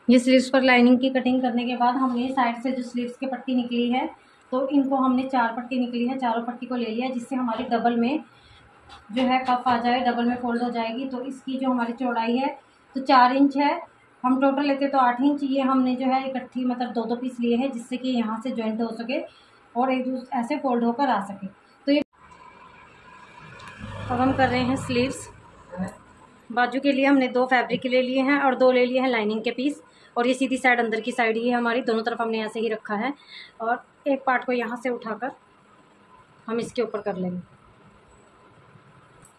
ये स्लीव्स पर लाइनिंग की कटिंग करने के बाद हमने साइड से जो स्लीव्स की पट्टी निकली है, तो इनको हमने 4 पट्टी निकली है, चारों पट्टी को ले लिया, जिससे हमारी डबल में जो है कफ आ जाए, डबल में फोल्ड हो जाएगी। तो इसकी जो हमारी चौड़ाई है तो 4 इंच है, हम टोटल लेते तो 8 इंच। ये हमने जो है इकट्ठी मतलब 2-2 पीस लिए हैं, जिससे कि यहाँ से जॉइंट हो सके और एक दूसरे ऐसे फोल्ड होकर आ सके। तो ये अब हम कर रहे हैं स्लीव्स। बाजू के लिए हमने 2 फैब्रिक ले लिए हैं और 2 ले लिए हैं लाइनिंग के पीस। और ये सीधी साइड अंदर की साइड ये हमारी, दोनों तरफ हमने ऐसे ही रखा है। और एक पार्ट को यहाँ से उठाकर हम इसके ऊपर कर लेंगे,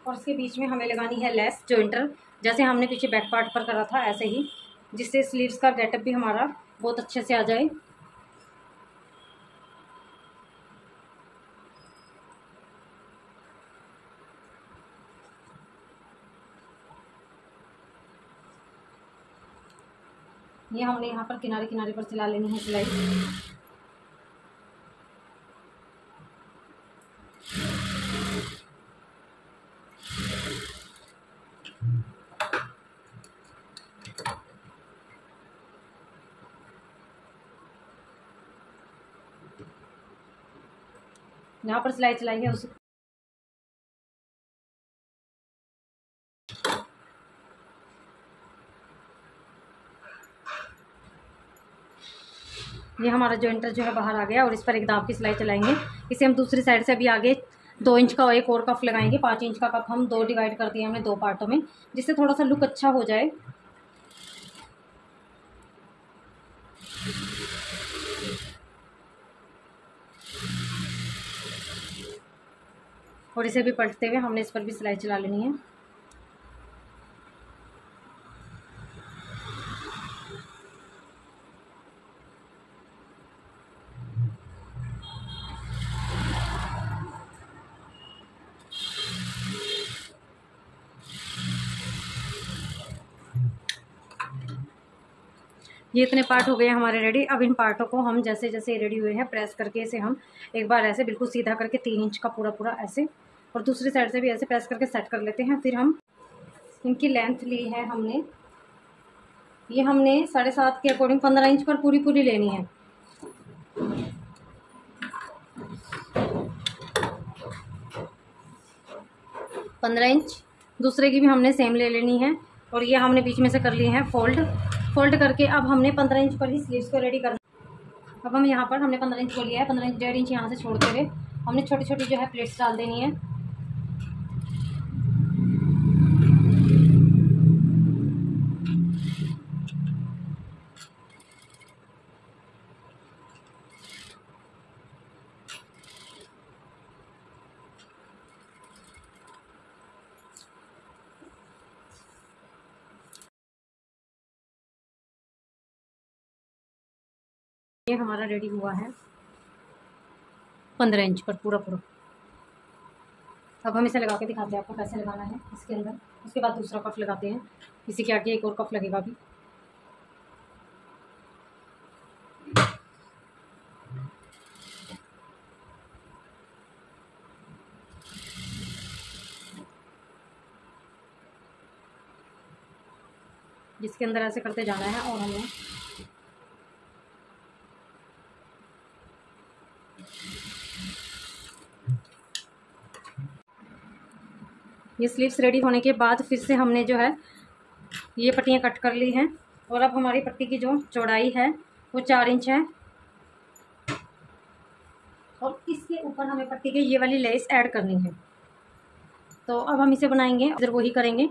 और इसके बीच में हमें लगानी है लेस जॉइंटर, जैसे हमने पीछे बैक पार्ट पर करा था ऐसे ही, जिससे स्लीव्स का गेटअप भी हमारा बहुत अच्छे से आ जाए। ये हमने यहाँ पर किनारे किनारे पर सिला लेनी है सिलाई। यहाँ पर सिलाई चलाई है उस ये हमारा जॉइंटर जो है बाहर आ गया, और इस पर एक दाब की सिलाई चलाएंगे। इसे हम दूसरी साइड से अभी आगे 2 इंच का एक और कफ लगाएंगे। 5 इंच का कफ हम 2 डिवाइड कर दिए हमने 2 पार्टों में, जिससे थोड़ा सा लुक अच्छा हो जाए। और इसे भी पलटते हुए हमने इस पर भी सिलाई चला लेनी है। ये इतने पार्ट हो गए हमारे रेडी। अब इन पार्टों को हम जैसे जैसे रेडी हुए हैं प्रेस करके इसे हम एक बार ऐसे बिल्कुल सीधा करके 3 इंच का पूरा पूरा ऐसे, और दूसरी साइड से भी ऐसे प्रेस करके सेट कर लेते हैं। फिर हम इनकी लेंथ ली है हमने, ये हमने 7.5 के अकॉर्डिंग 15 इंच पर पूरी पूरी लेनी है। पंद्रह इंच दूसरे की भी हमने सेम ले लेनी है। और ये हमने बीच में से कर लिए हैं फोल्ड करके अब हमने 15 इंच पर ही स्लीव्स को रेडी करना। अब हम यहाँ पर हमने 15 इंच को लिया है, 15 इंच 1.5 इंच यहाँ से छोड़ते हुए हमने छोटी छोटी जो है प्लेट्स डाल देनी है। ये हमारा रेडी हुआ है 15 इंच पर पूरा पूरा। अब हम इसे लगा के दिखाते हैं आपको कैसे लगाना है इसके अंदर। उसके बाद दूसरा कफ लगाते हैं, इसी के आगे एक और कफ लगेगा अभी। जिसके अंदर ऐसे करते जाना है। और हमें ये स्लीव्स रेडी होने के बाद फिर से हमने जो है ये पट्टियाँ कट कर ली हैं और अब हमारी पट्टी की जो चौड़ाई है वो 4 इंच है और इसके ऊपर हमें पट्टी की ये वाली लेस ऐड करनी है। तो अब हम इसे बनाएंगे, इधर वही करेंगे।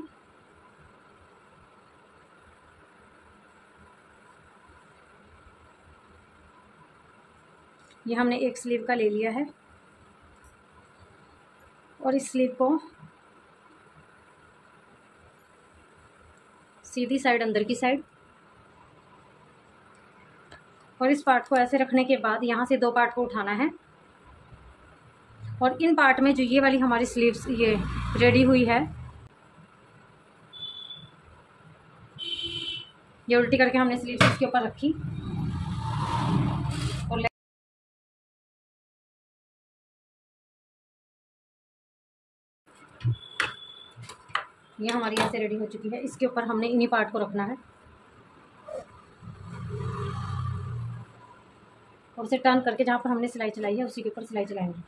ये हमने एक स्लीव का ले लिया है और इस स्लीव को सीधी साइड अंदर की साइड और इस पार्ट को ऐसे रखने के बाद यहाँ से 2 पार्ट को उठाना है और इन पार्ट में जो ये वाली हमारी स्लीव्स ये रेडी हुई है, ये उल्टी करके हमने स्लीव्स इसके ऊपर रखी और ये हमारी ऐसे रेडी हो चुकी है। इसके ऊपर हमने इन्हीं पार्ट को रखना है और उसे टर्न करके जहाँ पर हमने सिलाई चलाई है उसी के ऊपर सिलाई चलाएंगे।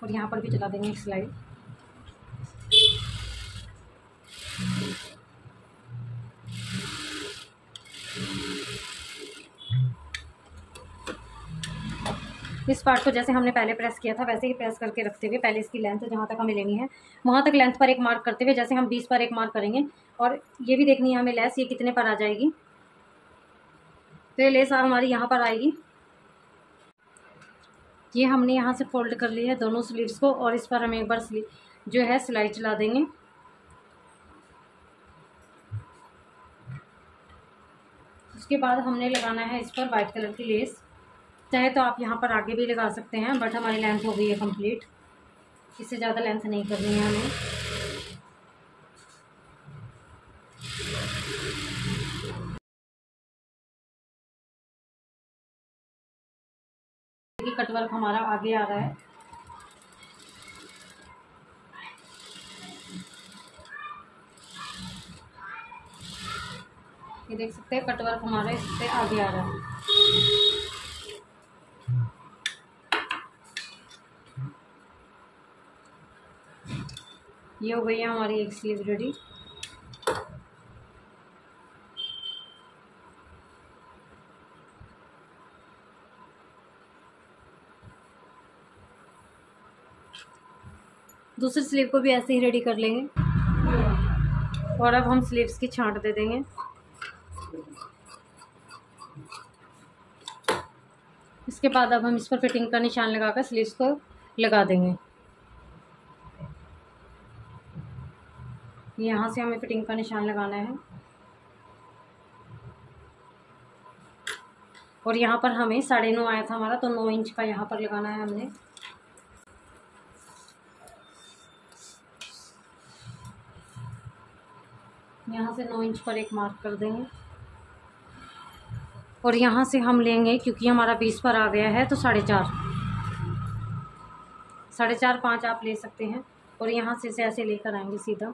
और यहाँ पर भी चला देंगे एक सिलाई। इस पार्ट को जैसे हमने पहले प्रेस किया था वैसे ही प्रेस करके रखते हुए पहले इसकी लेंथ जहाँ तक हमें लेनी है वहाँ तक लेंथ पर एक मार्क करते हुए जैसे हम 20 पर एक मार्क करेंगे और ये भी देखनी है हमें लेस ये कितने पर आ जाएगी। तो ये लेस हमारी यहाँ पर आएगी। ये हमने यहाँ से फोल्ड कर लिया है दोनों स्लीव्स को और इस पर हम एक बार जो है सिलाई चला देंगे। उसके बाद हमने लगाना है इस पर वाइट कलर की लेस। चाहे तो आप यहाँ पर आगे भी लगा सकते हैं बट हमारी लेंथ हो गई है कंप्लीट, इससे ज़्यादा लेंथ नहीं करनी है हमें। कटवर्क हमारा आगे आ रहा है। ये देख सकते हैं कटवर्क हमारा इससे आगे आ रहा है। ये हो गई है हमारी एक स्लीव रेडी। दूसरी स्लीव को भी ऐसे ही रेडी कर लेंगे और अब हम स्लीव्स की छांट दे देंगे। इसके बाद अब हम इस पर फिटिंग का निशान लगाकर स्लीव्स को लगा देंगे। यहाँ से हमें फिटिंग का निशान लगाना है और यहाँ पर हमें 9.5 आया था हमारा, तो 9 इंच का यहाँ पर लगाना है हमने। यहाँ से 9 इंच पर एक मार्क कर देंगे और यहाँ से हम लेंगे क्योंकि हमारा 20 पर आ गया है तो 4.5 5 आप ले सकते हैं और यहाँ से ऐसे लेकर आएंगे सीधा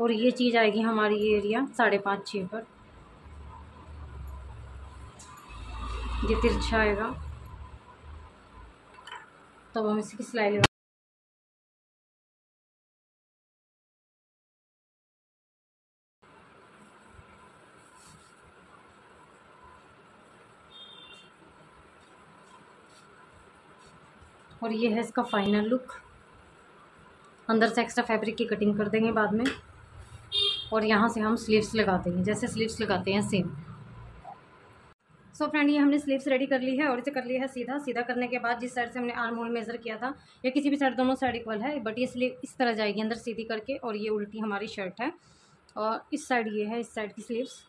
और ये चीज़ आएगी हमारी ये एरिया 5.5 6 पर। ये तिरछा आएगा तो हम इसकी सिलाई लगा और ये है इसका फाइनल लुक। अंदर से एक्स्ट्रा फैब्रिक की कटिंग कर देंगे बाद में और यहाँ से हम स्लीव्स लगा देंगे जैसे स्लीव्स लगाते हैं सेम। सो फ्रेंड ये हमने स्लीव्स रेडी कर ली है और इसे कर लिया है सीधा। सीधा करने के बाद जिस साइड से हमने आर्म होल मेज़र किया था या किसी भी साइड, दोनों साइड इक्वल है बट ये स्लीव इस तरह जाएगी अंदर सीधी करके और ये उल्टी हमारी शर्ट है और इस साइड ये है, इस साइड की स्लीव्स।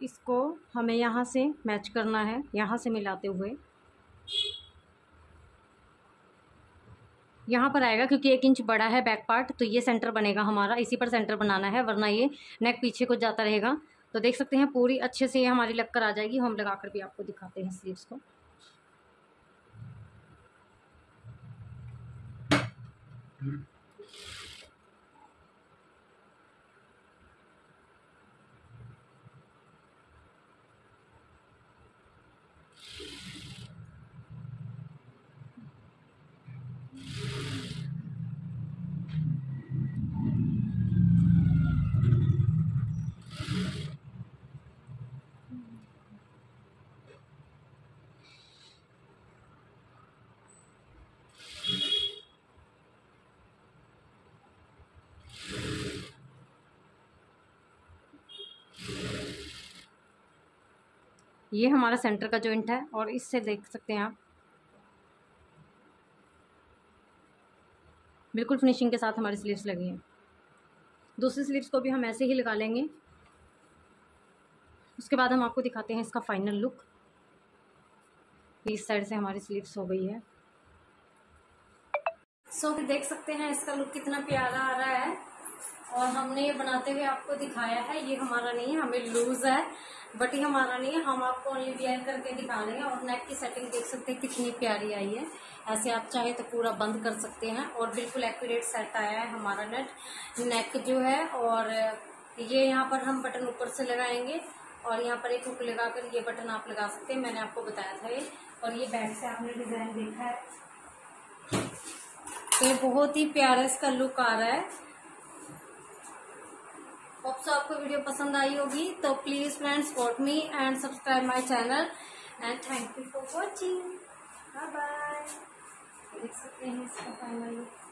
इसको हमें यहाँ से मैच करना है, यहाँ से मिलाते हुए यहाँ पर आएगा, क्योंकि 1 इंच बड़ा है बैक पार्ट, तो ये सेंटर बनेगा हमारा, इसी पर सेंटर बनाना है, वरना ये नेक पीछे को जाता रहेगा। तो देख सकते हैं पूरी अच्छे से ये हमारी लग कर आ जाएगी। हम लगा कर भी आपको दिखाते हैं स्लीव्स को। ये हमारा सेंटर का जॉइंट है, और इससे देख सकते हैं आप बिल्कुल फिनिशिंग के साथ हमारी स्लीव्स लगी हैं। दूसरी स्लीव्स को भी हम ऐसे ही लगा लेंगे। उसके बाद हम आपको दिखाते हैं इसका फाइनल लुक। इस साइड से हमारी स्लीव्स हो गई है। सो देख सकते हैं इसका लुक कितना प्यारा आ रहा है, और हमने ये बनाते हुए आपको दिखाया है। ये हमारा नहीं है, हमें लूज है, बट ये हमारा नहीं है, हम आपको ओनली वेयर करके दिखा रहे हैं। और नेक की सेटिंग देख सकते हैं कितनी प्यारी आई है। ऐसे आप चाहे तो पूरा बंद कर सकते हैं, और बिल्कुल एक्यूरेट सेट आया है हमारा नेक जो है। और ये यहाँ पर हम बटन ऊपर से लगाएंगे, और यहाँ पर एक हुक लगाकर ये बटन आप लगा सकते हैं, मैंने आपको बताया था ये। और ये बैक से आपने डिजाइन देखा है, तो ये बहुत ही प्यारा इसका लुक आ रहा है। होप सो आपको वीडियो पसंद आई होगी। तो please friends support me and subscribe my channel, and thank you for watching. Bye bye. देख सकते हैं इसका फाइनल लुक।